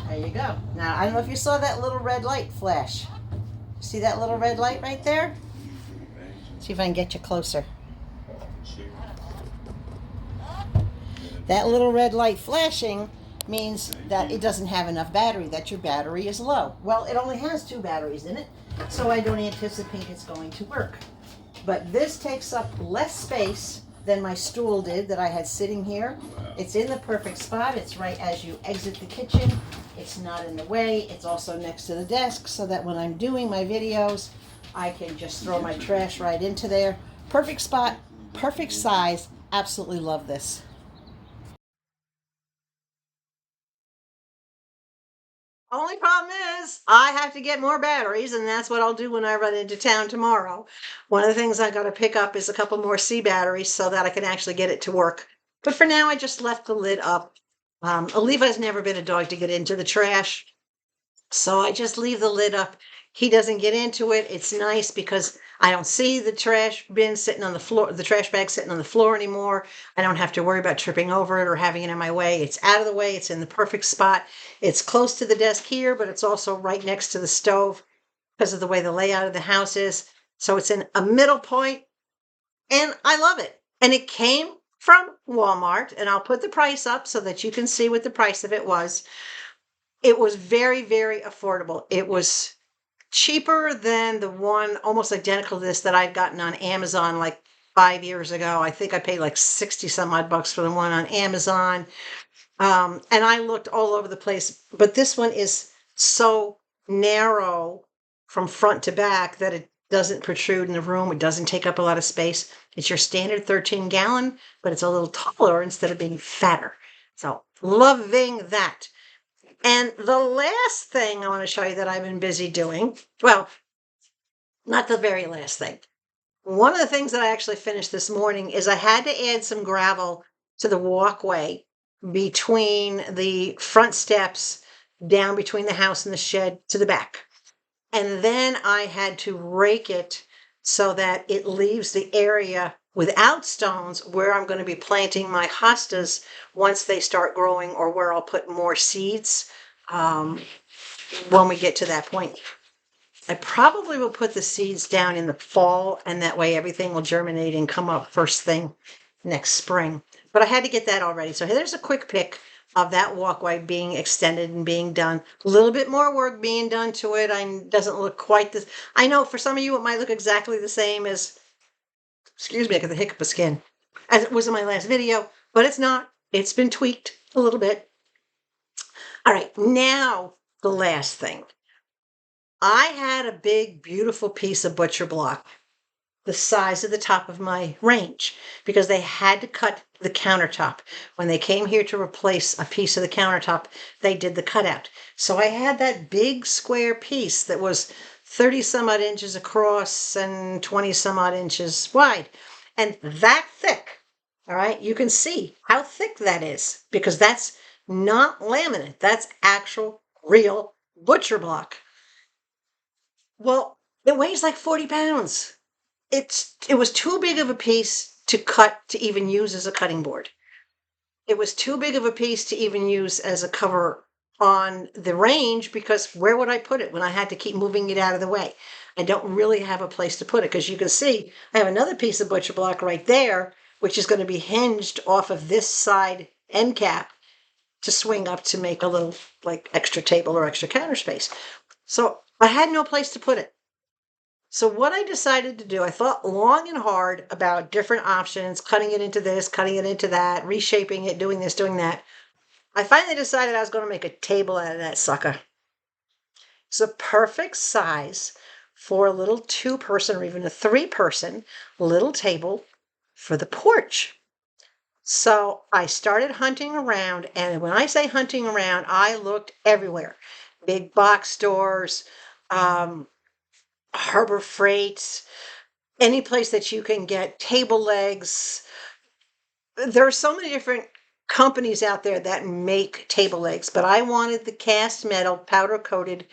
There you go. Now, I don't know if you saw that little red light flash. See that little red light right there? See if I can get you closer. That little red light flashing means that it doesn't have enough battery, that your battery is low. Well, it only has 2 batteries in it, so I don't anticipate it's going to work. But this takes up less space than my stool did that I had sitting here. It's in the perfect spot. It's right as you exit the kitchen. It's not in the way. It's also next to the desk so that when I'm doing my videos, I can just throw my trash right into there. Perfect spot, perfect size. Absolutely love this. Only problem is I have to get more batteries, and that's what I'll do when I run into town tomorrow. One of the things I got to pick up is a couple more C batteries so that I can actually get it to work. But for now, I just left the lid up. Levi's never been a dog to get into the trash, so I just leave the lid up. He doesn't get into it. It's nice because I don't see the trash bin sitting on the floor, the trash bag sitting on the floor anymore. I don't have to worry about tripping over it or having it in my way. It's out of the way. It's in the perfect spot. It's close to the desk here, but it's also right next to the stove because of the way the layout of the house is. So it's in a middle point, and I love it. And it came from Walmart, and I'll put the price up so that you can see what the price of it was. It was very, very affordable. It was cheaper than the one almost identical to this that I'd gotten on Amazon like 5 years ago. I think I paid like 60 some odd bucks for the one on Amazon. And I looked all over the place, but this one is so narrow from front to back that it doesn't protrude in the room. It doesn't take up a lot of space. It's your standard 13-gallon, but it's a little taller instead of being fatter. So loving that. And the last thing I want to show you that I've been busy doing, well, not the very last thing. One of the things that I actually finished this morning is I had to add some gravel to the walkway between the front steps, down between the house and the shed to the back. And then I had to rake it so that it leaves the area without stones where I'm going to be planting my hostas once they start growing, or where I'll put more seeds when we get to that point. I probably will put the seeds down in the fall, and that way everything will germinate and come up first thing next spring. but I had to get that all ready. So here's a quick pic of that walkway being extended and being done. A little bit more work being done to it. It doesn't look quite this. I know for some of you it might look exactly the same as, excuse me, I got the hiccup of skin, as it was in my last video, but it's not. It's been tweaked a little bit. All right, now the last thing. I had a big, beautiful piece of butcher block the size of the top of my range because they had to cut the countertop. When they came here to replace a piece of the countertop, they did the cutout. So I had that big square piece that was 30 some odd inches across and 20 some odd inches wide and that thick. All right, you can see how thick that is because that's not laminate. That's actual real butcher block. Well, it weighs like 40 pounds. It was too big of a piece to cut to even use as a cutting board. It was too big of a piece to even use as a cover on the range because where would I put it when I had to keep moving it out of the way? I don't really have a place to put it because you can see I have another piece of butcher block right there, which is going to be hinged off of this side end cap to swing up to make a little like extra table or extra counter space. So I had no place to put it. So what I decided to do, I thought long and hard about different options, cutting it into this, cutting it into that, reshaping it, doing this, doing that. I finally decided I was going to make a table out of that sucker. It's a perfect size for a little 2-person or even a 3-person little table for the porch. So I started hunting around, and when I say hunting around, I looked everywhere. Big box stores, Harbor Freight, any place that you can get table legs. There are so many different companies out there that make table legs, but I wanted the cast metal powder coated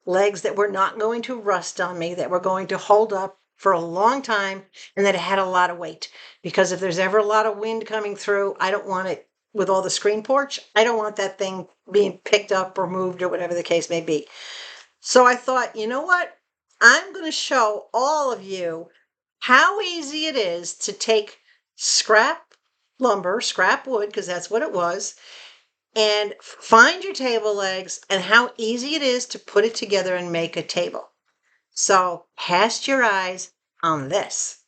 legs that were not going to rust on me, that were going to hold up for a long time, and that it had a lot of weight. Because if there's ever a lot of wind coming through, I don't want it with all the screen porch. I don't want that thing being picked up or moved or whatever the case may be. So I thought, you know what? I'm going to show all of you how easy it is to take scrap lumber, scrap wood, because that's what it was, and find your table legs and how easy it is to put it together and make a table. So cast your eyes on this.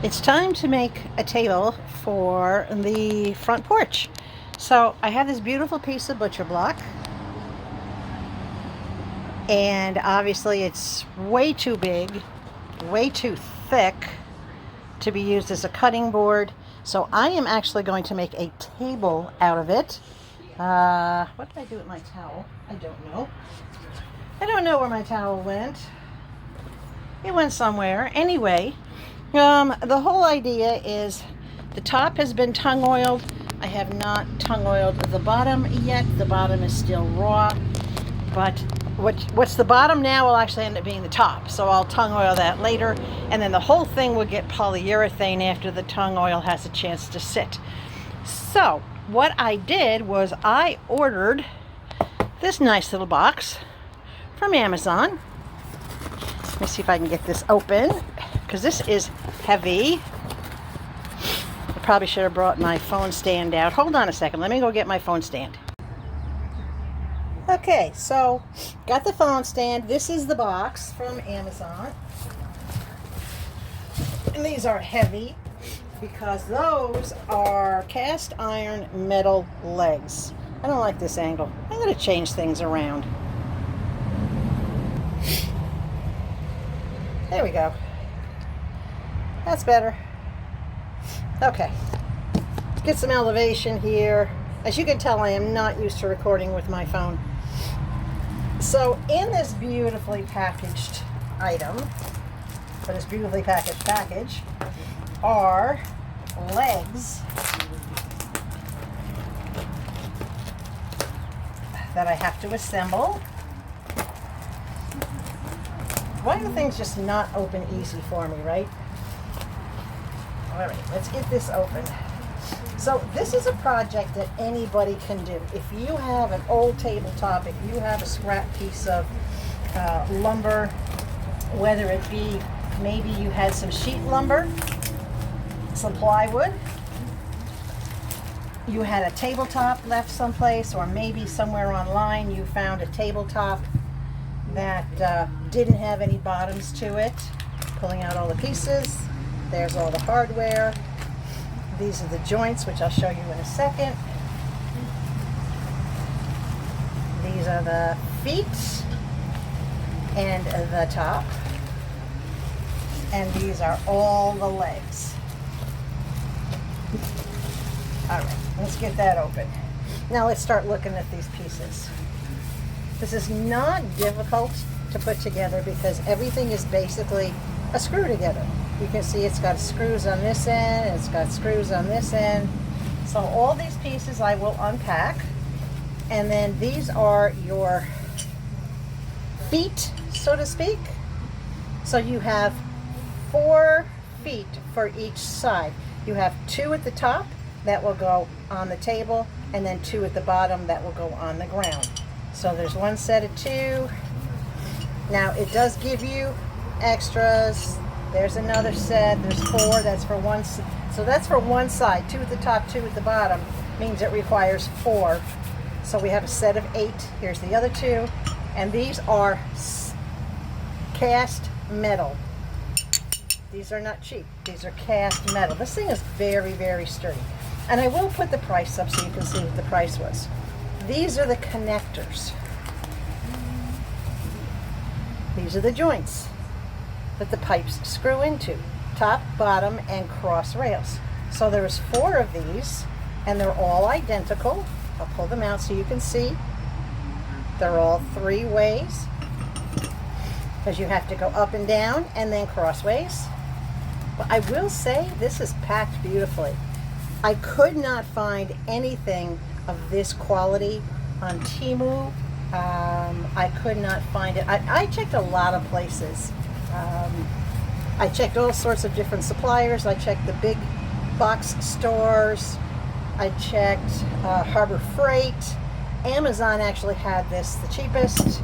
It's time to make a table for the front porch. So I have this beautiful piece of butcher block, and obviously it's way too big, way too thick to be used as a cutting board. So I am actually going to make a table out of it. What did I do with my towel? I don't know. I don't know where my towel went. It went somewhere. Anyway, the whole idea is the top has been tongue oiled. I have not tongue oiled the bottom yet. The bottom is still raw, but what's the bottom now will actually end up being the top. So I'll tongue oil that later, and then the whole thing will get polyurethane after the tongue oil has a chance to sit. So what I did was I ordered this nice little box from Amazon. Let me see if I can get this open, because this is heavy. I probably should have brought my phone stand out. Hold on a second. Let me go get my phone stand. Okay, so got the phone stand. This is the box from Amazon. And these are heavy because those are cast iron metal legs. I don't like this angle. I'm going to change things around. There we go. That's better. Okay. Let's get some elevation here. As you can tell, I am not used to recording with my phone. So in this beautifully packaged item, for this beautifully packaged package, are legs that I have to assemble. Why do things just not open easy for me, right? All right, let's get this open. So this is a project that anybody can do. If you have an old tabletop, if you have a scrap piece of lumber, whether it be maybe you had some sheet lumber some plywood. You had a tabletop left someplace, or maybe somewhere online you found a tabletop that didn't have any bottoms to it. Pulling out all the pieces. There's all the hardware. These are the joints, which I'll show you in a second. These are the feet and the top. And these are all the legs. All right, let's get that open. Now let's start looking at these pieces. This is not difficult to put together because everything is basically a screw together. You can see it's got screws on this end, it's got screws on this end. So all these pieces I will unpack. And then these are your feet, so to speak. So you have 4 feet for each side. You have 2 at the top that will go on the table, and then 2 at the bottom that will go on the ground. So there's 1 set of 2. Now it does give you extras. There's another set. There's 4. That's for one. So that's for one side. 2 at the top, 2 at the bottom means it requires 4. So we have a set of 8. Here's the other 2, and these are cast metal. These are not cheap. These are cast metal. This thing is very, very sturdy. And I will put the price up so you can see what the price was. These are the connectors. These are the joints that the pipes screw into. Top, bottom, and cross rails. So there's 4 of these, and they're all identical. I'll pull them out so you can see. They're all 3 ways, because you have to go up and down and then crossways. But I will say this is packed beautifully. I could not find anything of this quality on TEMU. I could not find it. I checked a lot of places. I checked all sorts of different suppliers. I checked the big box stores. I checked Harbor Freight. Amazon actually had this the cheapest,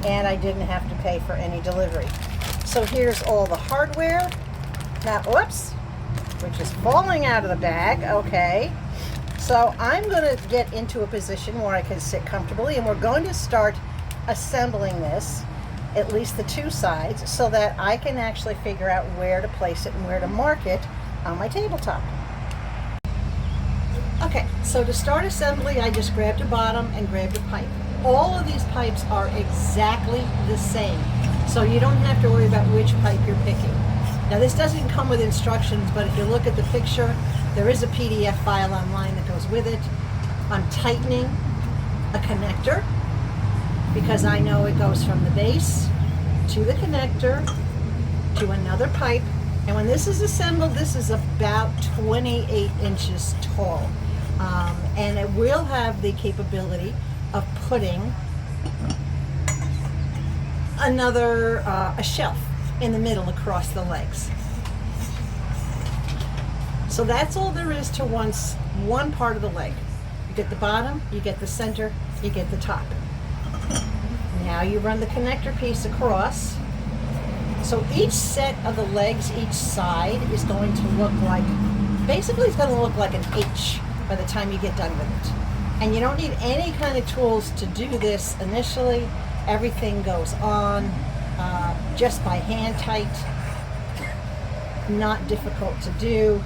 and I didn't have to pay for any delivery. So here's all the hardware. Now, whoops, which is falling out of the bag. Okay. So I'm going to get into a position where I can sit comfortably, and we're going to start assembling this, at least the 2 sides, so that I can actually figure out where to place it and where to mark it on my tabletop. Okay, so to start assembly, I just grabbed a bottom and grabbed a pipe. All of these pipes are exactly the same, so you don't have to worry about which pipe you're picking. Now this doesn't come with instructions, but if you look at the picture, there is a PDF file online that goes with it. I'm tightening a connector because I know it goes from the base to the connector to another pipe. And when this is assembled, this is about 28 inches tall. And it will have the capability of putting a shelf in the middle across the legs. So that's all there is to one part of the leg. You get the bottom, you get the center, you get the top. Now you run the connector piece across. So each set of the legs, each side, is going to look like, basically it's going to look like an H by the time you get done with it. And you don't need any kind of tools to do this initially. Everything goes on just by hand tight. Not difficult to do.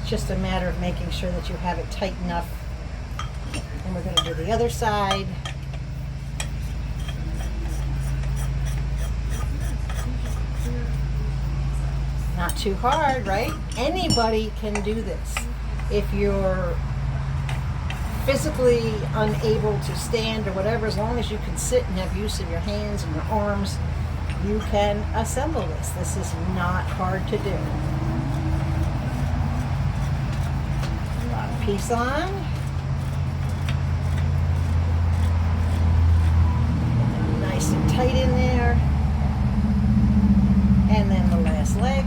It's just a matter of making sure that you have it tight enough. And we're going to do the other side. Not too hard, right? Anybody can do this. If you're physically unable to stand or whatever, as long as you can sit and have use of your hands and your arms, you can assemble this. This is not hard to do. One piece on. Nice and tight in there. And then the last leg.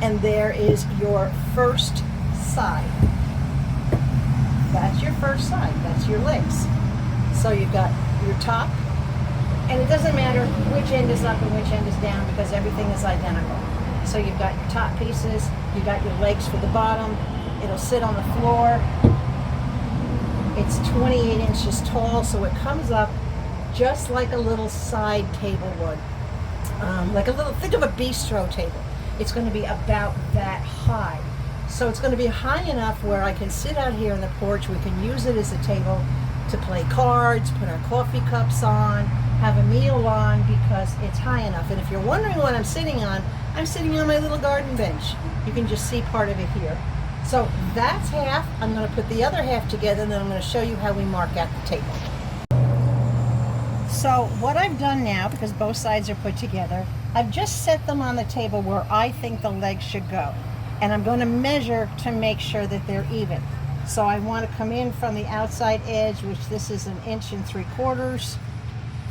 And there is your first side. That's your first side. That's your legs. So you've got your top. And it doesn't matter which end is up and which end is down because everything is identical. So you've got your top pieces, you've got your legs for the bottom, it'll sit on the floor. It's 28 inches tall, so it comes up just like a little side table would. Like a little, think of a bistro table. It's going to be about that high. So it's going to be high enough where I can sit out here on the porch. We can use it as a table to play cards, put our coffee cups on, have a meal on, because it's high enough. And if you're wondering what I'm sitting on my little garden bench. You can just see part of it here. So that's half. I'm going to put the other half together, and then I'm going to show you how we mark out the table. So what I've done now, because both sides are put together, I've just set them on the table where I think the legs should go. And I'm going to measure to make sure that they're even. So I want to come in from the outside edge, which this is 1 3/4 inches.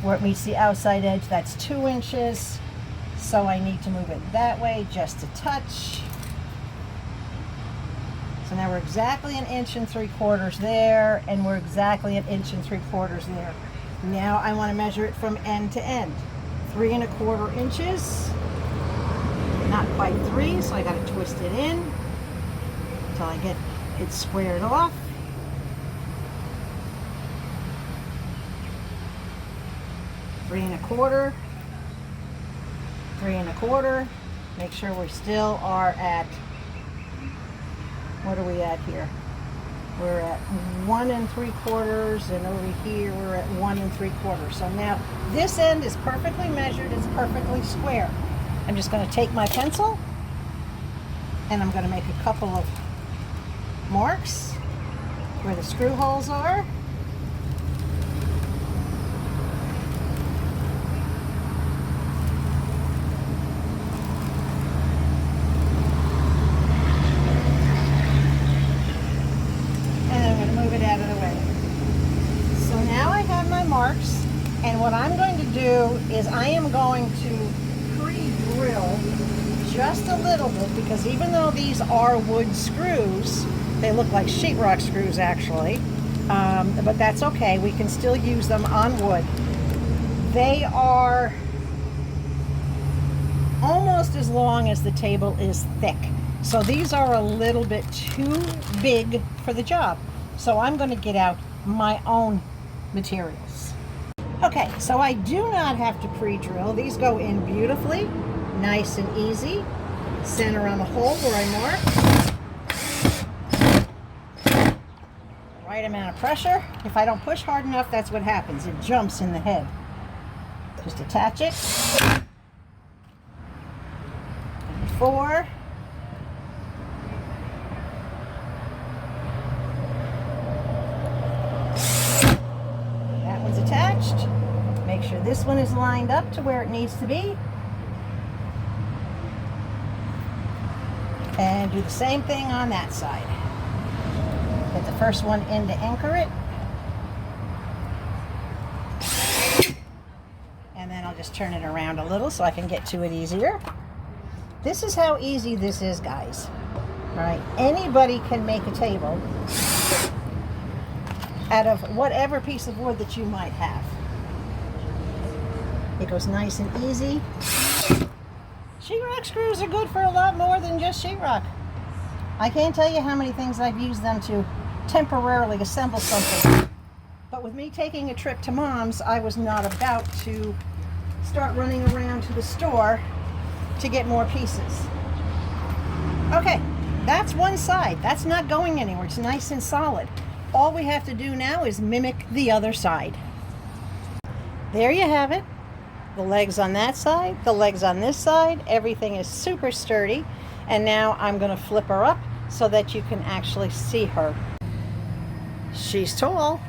Where it meets the outside edge, that's 2 inches. So I need to move it that way just a touch. So now we're exactly 1 3/4 inches there, and we're exactly 1 3/4 inches there. Now I want to measure it from end to end. 3 1/4 inches. Not quite 3, so I got to twist it in until I get it squared off. Three and a quarter. Make sure we still are at, what are we at here? We're at 1 3/4, and over here we're at 1 3/4. So now this end is perfectly measured, it's perfectly square. I'm just going to take my pencil and I'm going to make a couple of marks where the screw holes are. Marks, and what I'm going to do is I am going to pre-drill just a little bit, because even though these are wood screws, they look like sheetrock screws actually, but that's okay, we can still use them on wood. They are almost as long as the table is thick, so these are a little bit too big for the job, so I'm going to get out my own materials. Okay, so I do not have to pre-drill. These go in beautifully, nice and easy. Center on the hole where I mark. Right amount of pressure. If I don't push hard enough, that's what happens. It jumps in the head. Just attach it. 4. Attached. Make sure this one is lined up to where it needs to be. And do the same thing on that side. Get the first one in to anchor it. And then I'll just turn it around a little so I can get to it easier. This is how easy this is, guys. All right, anybody can make a table out of whatever piece of wood that you might have. It goes nice and easy. Sheetrock screws are good for a lot more than just sheetrock. I can't tell you how many things I've used them to temporarily assemble something. But with me taking a trip to Mom's, I was not about to start running around to the store to get more pieces. Okay, that's one side. That's not going anywhere. It's nice and solid. All we have to do now is mimic the other side. There you have it. The legs on that side, the legs on this side, everything is super sturdy. And now I'm going to flip her up so that you can actually see her. She's tall.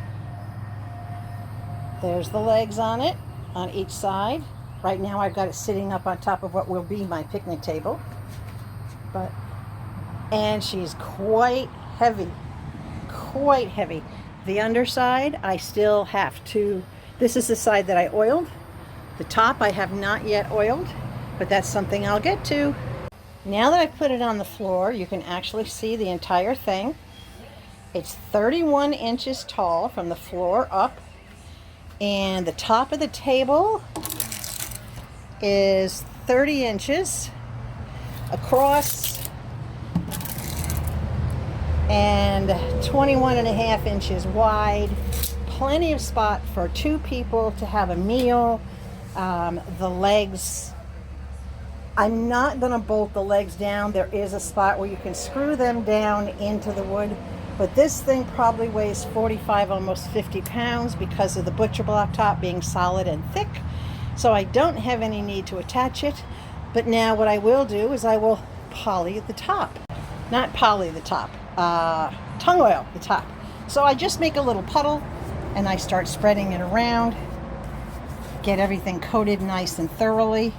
There's the legs on it, on each side. Right now I've got it sitting up on top of what will be my picnic table. And she's quite heavy. Quite heavy. The underside, I still have to, this is the side that I oiled. The top I have not yet oiled, but that's something I'll get to. Now that I've put it on the floor, you can actually see the entire thing. It's 31 inches tall from the floor up, And the top of the table is 30 inches across and 21.5 inches wide. Plenty of spot for 2 people to have a meal. The legs, I'm not going to bolt the legs down. There is a spot where you can screw them down into the wood, but this thing probably weighs 45, almost 50 pounds because of the butcher block top being solid and thick. So I don't have any need to attach it. But now what I will do is I will poly the top. Not poly the top, tung oil the top. So I just make a little puddle and I start spreading it around. Get everything coated nice and thoroughly.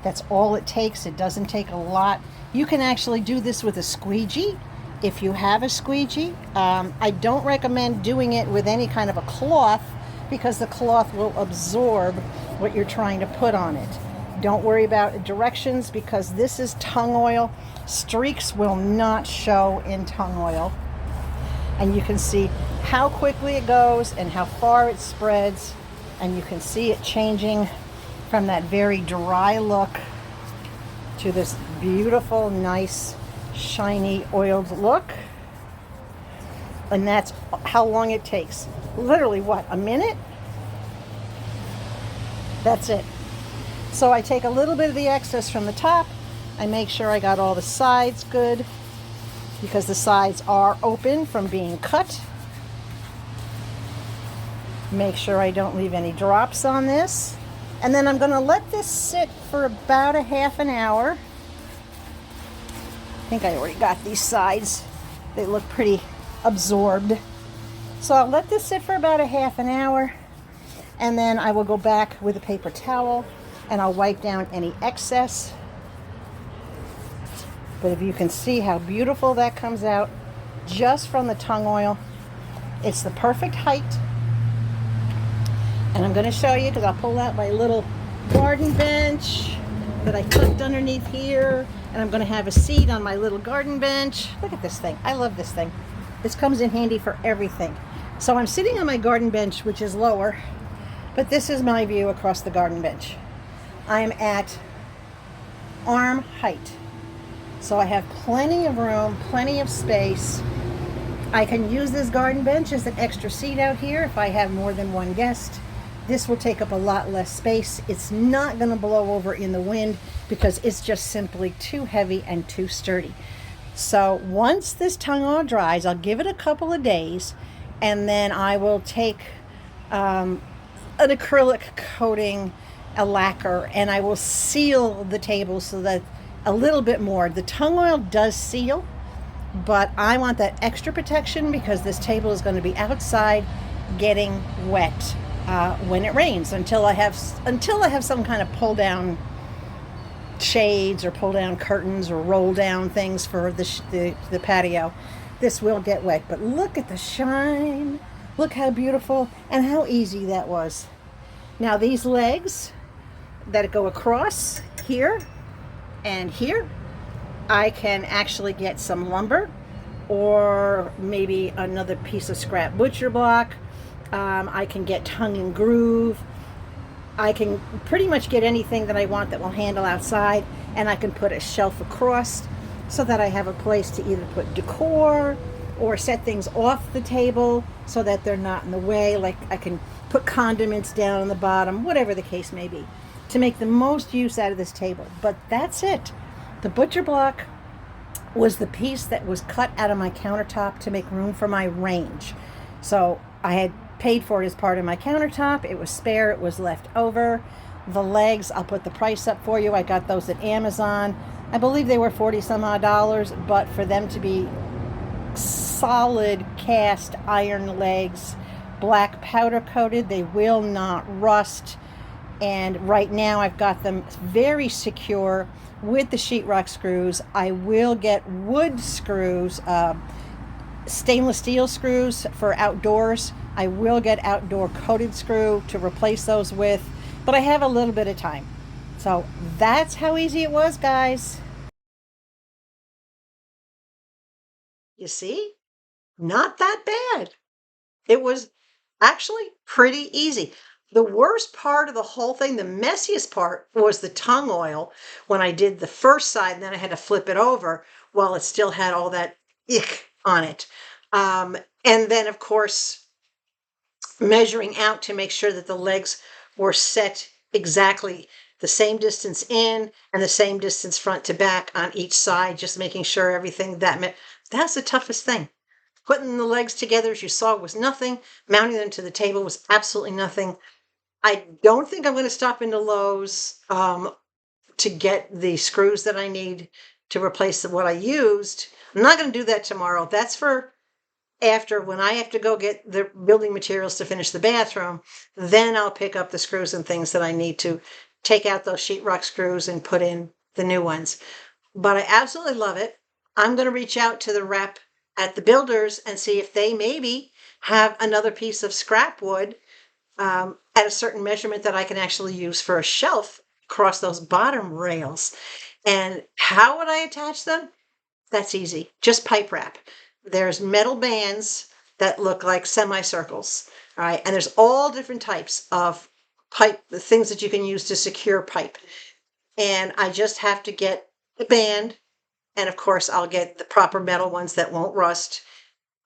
That's all it takes. It doesn't take a lot. You can actually do this with a squeegee if you have a squeegee. I don't recommend doing it with any kind of a cloth because the cloth will absorb what you're trying to put on it. Don't worry about directions because this is tung oil. Streaks will not show in tung oil. And you can see how quickly it goes and how far it spreads. And you can see it changing from that very dry look to this beautiful, nice, shiny, oiled look. And that's how long it takes. Literally, what, a minute? That's it. So I take a little bit of the excess from the top. I make sure I got all the sides good because the sides are open from being cut. Make sure I don't leave any drops on this. And then I'm going to let this sit for about a half an hour. I think I already got these sides. They look pretty absorbed. So I'll let this sit for about a half an hour. And then I will go back with a paper towel and I'll wipe down any excess. But if you can see how beautiful that comes out just from the tung oil, it's the perfect height. And I'm going to show you because I'll pull out my little garden bench that I tucked underneath here. And I'm going to have a seat on my little garden bench. Look at this thing. I love this thing. This comes in handy for everything. So I'm sitting on my garden bench, which is lower, but this is my view across the garden bench. I'm at arm height. So I have plenty of room, plenty of space. I can use this garden bench as an extra seat out here if I have more than one guest. This will take up a lot less space. It's not going to blow over in the wind because it's just simply too heavy and too sturdy. So once this tung oil dries, I'll give it a couple of days and then I will take an acrylic coating, a lacquer, and I will seal the table so that a little bit more. The tung oil does seal, but I want that extra protection because this table is going to be outside getting wet when it rains until I have some kind of pull down shades or pull down curtains or roll down things for the patio. This will get wet, but look at the shine. Look how beautiful and how easy that was. Now these legs that go across here and here, I can actually get some lumber or maybe another piece of scrap butcher block. I can get tongue and groove. I can pretty much get anything that I want that will handle outside, and I can put a shelf across so that I have a place to either put decor or set things off the table so that they're not in the way. Like I can put condiments down on the bottom, whatever the case may be, to make the most use out of this table. But that's it. The butcher block was the piece that was cut out of my countertop to make room for my range. So I had paid for it as part of my countertop. It was spare. It was left over. The legs, I'll put the price up for you. I got those at Amazon. I believe they were 40 some odd dollars, but for them to be solid cast iron legs, black powder coated, they will not rust. And right now I've got them very secure with the sheetrock screws. I will get wood screws, stainless steel screws for outdoors. I will get outdoor coated screw to replace those with, but I have a little bit of time. So that's how easy it was, guys. You see? Not that bad. It was actually pretty easy. The worst part of the whole thing, the messiest part, was the tongue oil when I did the first side, and then I had to flip it over while it still had all that ick on it. And then, of course, measuring out to make sure that the legs were set exactly the same distance in and the same distance front to back on each side, just making sure everything that's the toughest thing. Putting the legs together, as you saw, was nothing. Mounting them to the table was absolutely nothing. I don't think I'm going to stop into Lowe's to get the screws that I need to replace what I used. I'm not going to do that tomorrow. That's for after, when I have to go get the building materials to finish the bathroom. Then I'll pick up the screws and things that I need to take out those sheetrock screws and put in the new ones. But I absolutely love it. I'm going to reach out to the rep at the builders and see if they maybe have another piece of scrap wood at a certain measurement that I can actually use for a shelf across those bottom rails. And how would I attach them? That's easy. Just pipe wrap. There's metal bands that look like semicircles. All right. And there's all different types of pipe, the things that you can use to secure pipe. And I just have to get the band. And of course, I'll get the proper metal ones that won't rust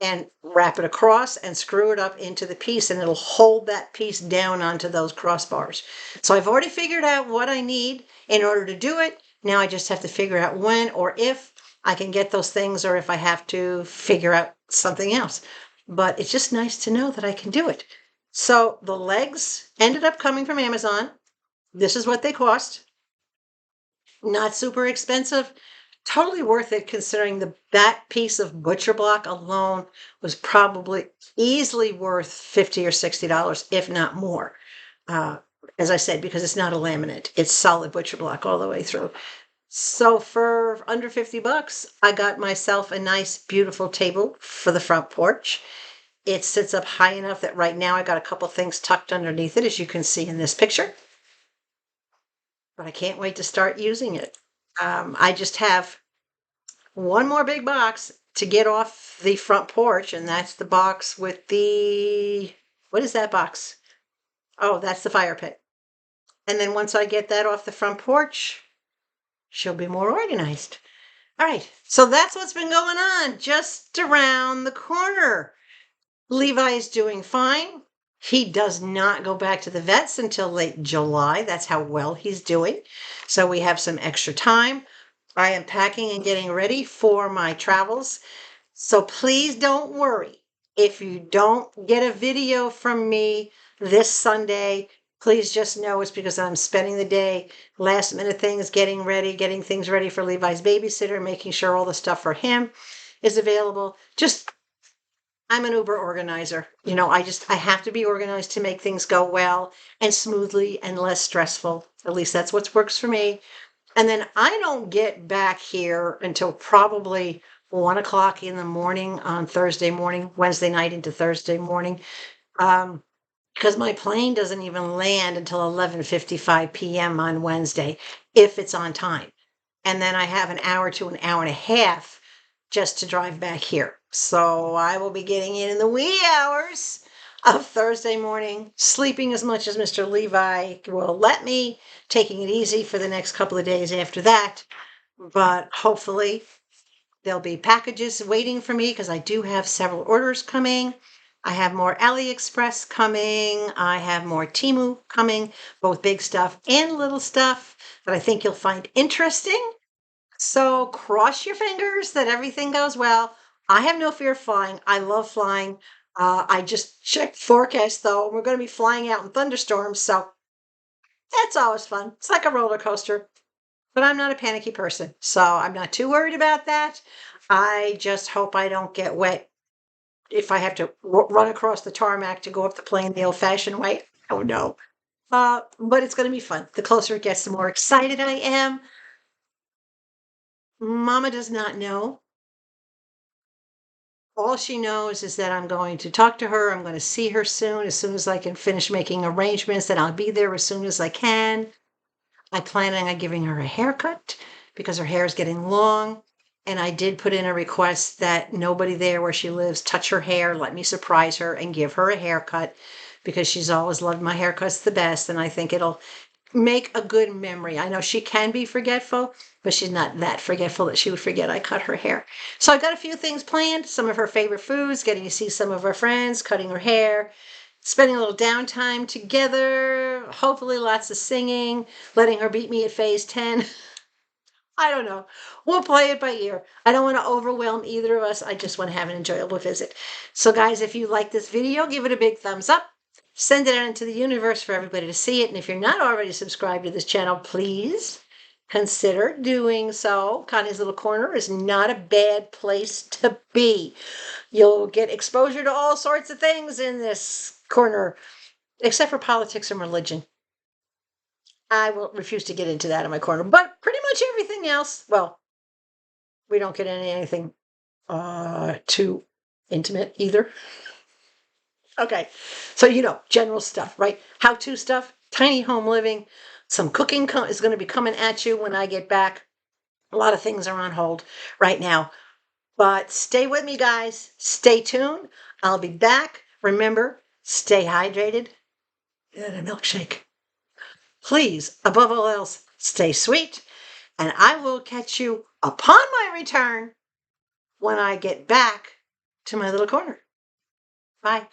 and wrap it across and screw it up into the piece, and it'll hold that piece down onto those crossbars. So I've already figured out what I need in order to do it. Now I just have to figure out when or if I can get those things, or if I have to figure out something else. But it's just nice to know that I can do it. So the legs ended up coming from Amazon. This is what they cost. Not super expensive. Totally worth it, considering that piece of butcher block alone was probably easily worth $50 or $60, if not more. As I said, because it's not a laminate, it's solid butcher block all the way through. So for under $50, I got myself a nice, beautiful table for the front porch. It sits up high enough that right now I got a couple things tucked underneath it, as you can see in this picture. But I can't wait to start using it. I just have one more big box to get off the front porch, and that's the box with the, what is that box? Oh, that's the fire pit. And then once I get that off the front porch, she'll be more organized. All right, so that's what's been going on just around the corner. Levi is doing fine. He does not go back to the vets until late July. That's how well he's doing. So we have some extra time. I am packing and getting ready for my travels. So please don't worry if you don't get a video from me this Sunday. Please just know it's because I'm spending the day, last minute things, getting ready, getting things ready for Levi's babysitter, making sure all the stuff for him is available. I'm an Uber organizer. I have to be organized to make things go well and smoothly and less stressful. At least that's what works for me. And then I don't get back here until probably 1 o'clock in the morning on Thursday morning, Wednesday night into Thursday morning, because my plane doesn't even land until 11:55 p.m. on Wednesday, if it's on time. And then I have an hour to an hour and a half just to drive back here. So I will be getting in the wee hours of Thursday morning, sleeping as much as Mr. Levi will let me, taking it easy for the next couple of days after that. But hopefully there'll be packages waiting for me, because I do have several orders coming. I have more AliExpress coming. I have more TEMU coming, both big stuff and little stuff that I think you'll find interesting. So cross your fingers that everything goes well. I have no fear of flying. I love flying. I just checked forecast, though. We're going to be flying out in thunderstorms, so that's always fun. It's like a roller coaster. But I'm not a panicky person, so I'm not too worried about that. I just hope I don't get wet if I have to run across the tarmac to go up the plane the old-fashioned way. Oh, no. But it's going to be fun. The closer it gets, the more excited I am. Mama does not know. All she knows is that I'm going to talk to her. I'm going to see her soon as I can finish making arrangements, and I'll be there as soon as I can. I plan on giving her a haircut because her hair is getting long. And I did put in a request that nobody there where she lives touch her hair. Let me surprise her and give her a haircut, because she's always loved my haircuts the best, and I think it'll make a good memory. I know she can be forgetful, but she's not that forgetful that she would forget I cut her hair. So I've got a few things planned, some of her favorite foods, getting to see some of her friends, cutting her hair, spending a little downtime together, hopefully lots of singing, letting her beat me at phase 10. I don't know. We'll play it by ear. I don't want to overwhelm either of us. I just want to have an enjoyable visit. So guys, if you like this video, give it a big thumbs up. Send it out into the universe for everybody to see it. And if you're not already subscribed to this channel, please consider doing so. Konnee's Little Corner is not a bad place to be. You'll get exposure to all sorts of things in this corner, except for politics and religion. I will refuse to get into that in my corner, but pretty much everything else, well, we don't get into anything too intimate either. Okay, so general stuff, right? How-to stuff, tiny home living, some cooking is going to be coming at you when I get back. A lot of things are on hold right now, but stay with me, guys. Stay tuned. I'll be back. Remember, stay hydrated and a milkshake. Please, above all else, stay sweet, and I will catch you upon my return when I get back to my little corner. Bye.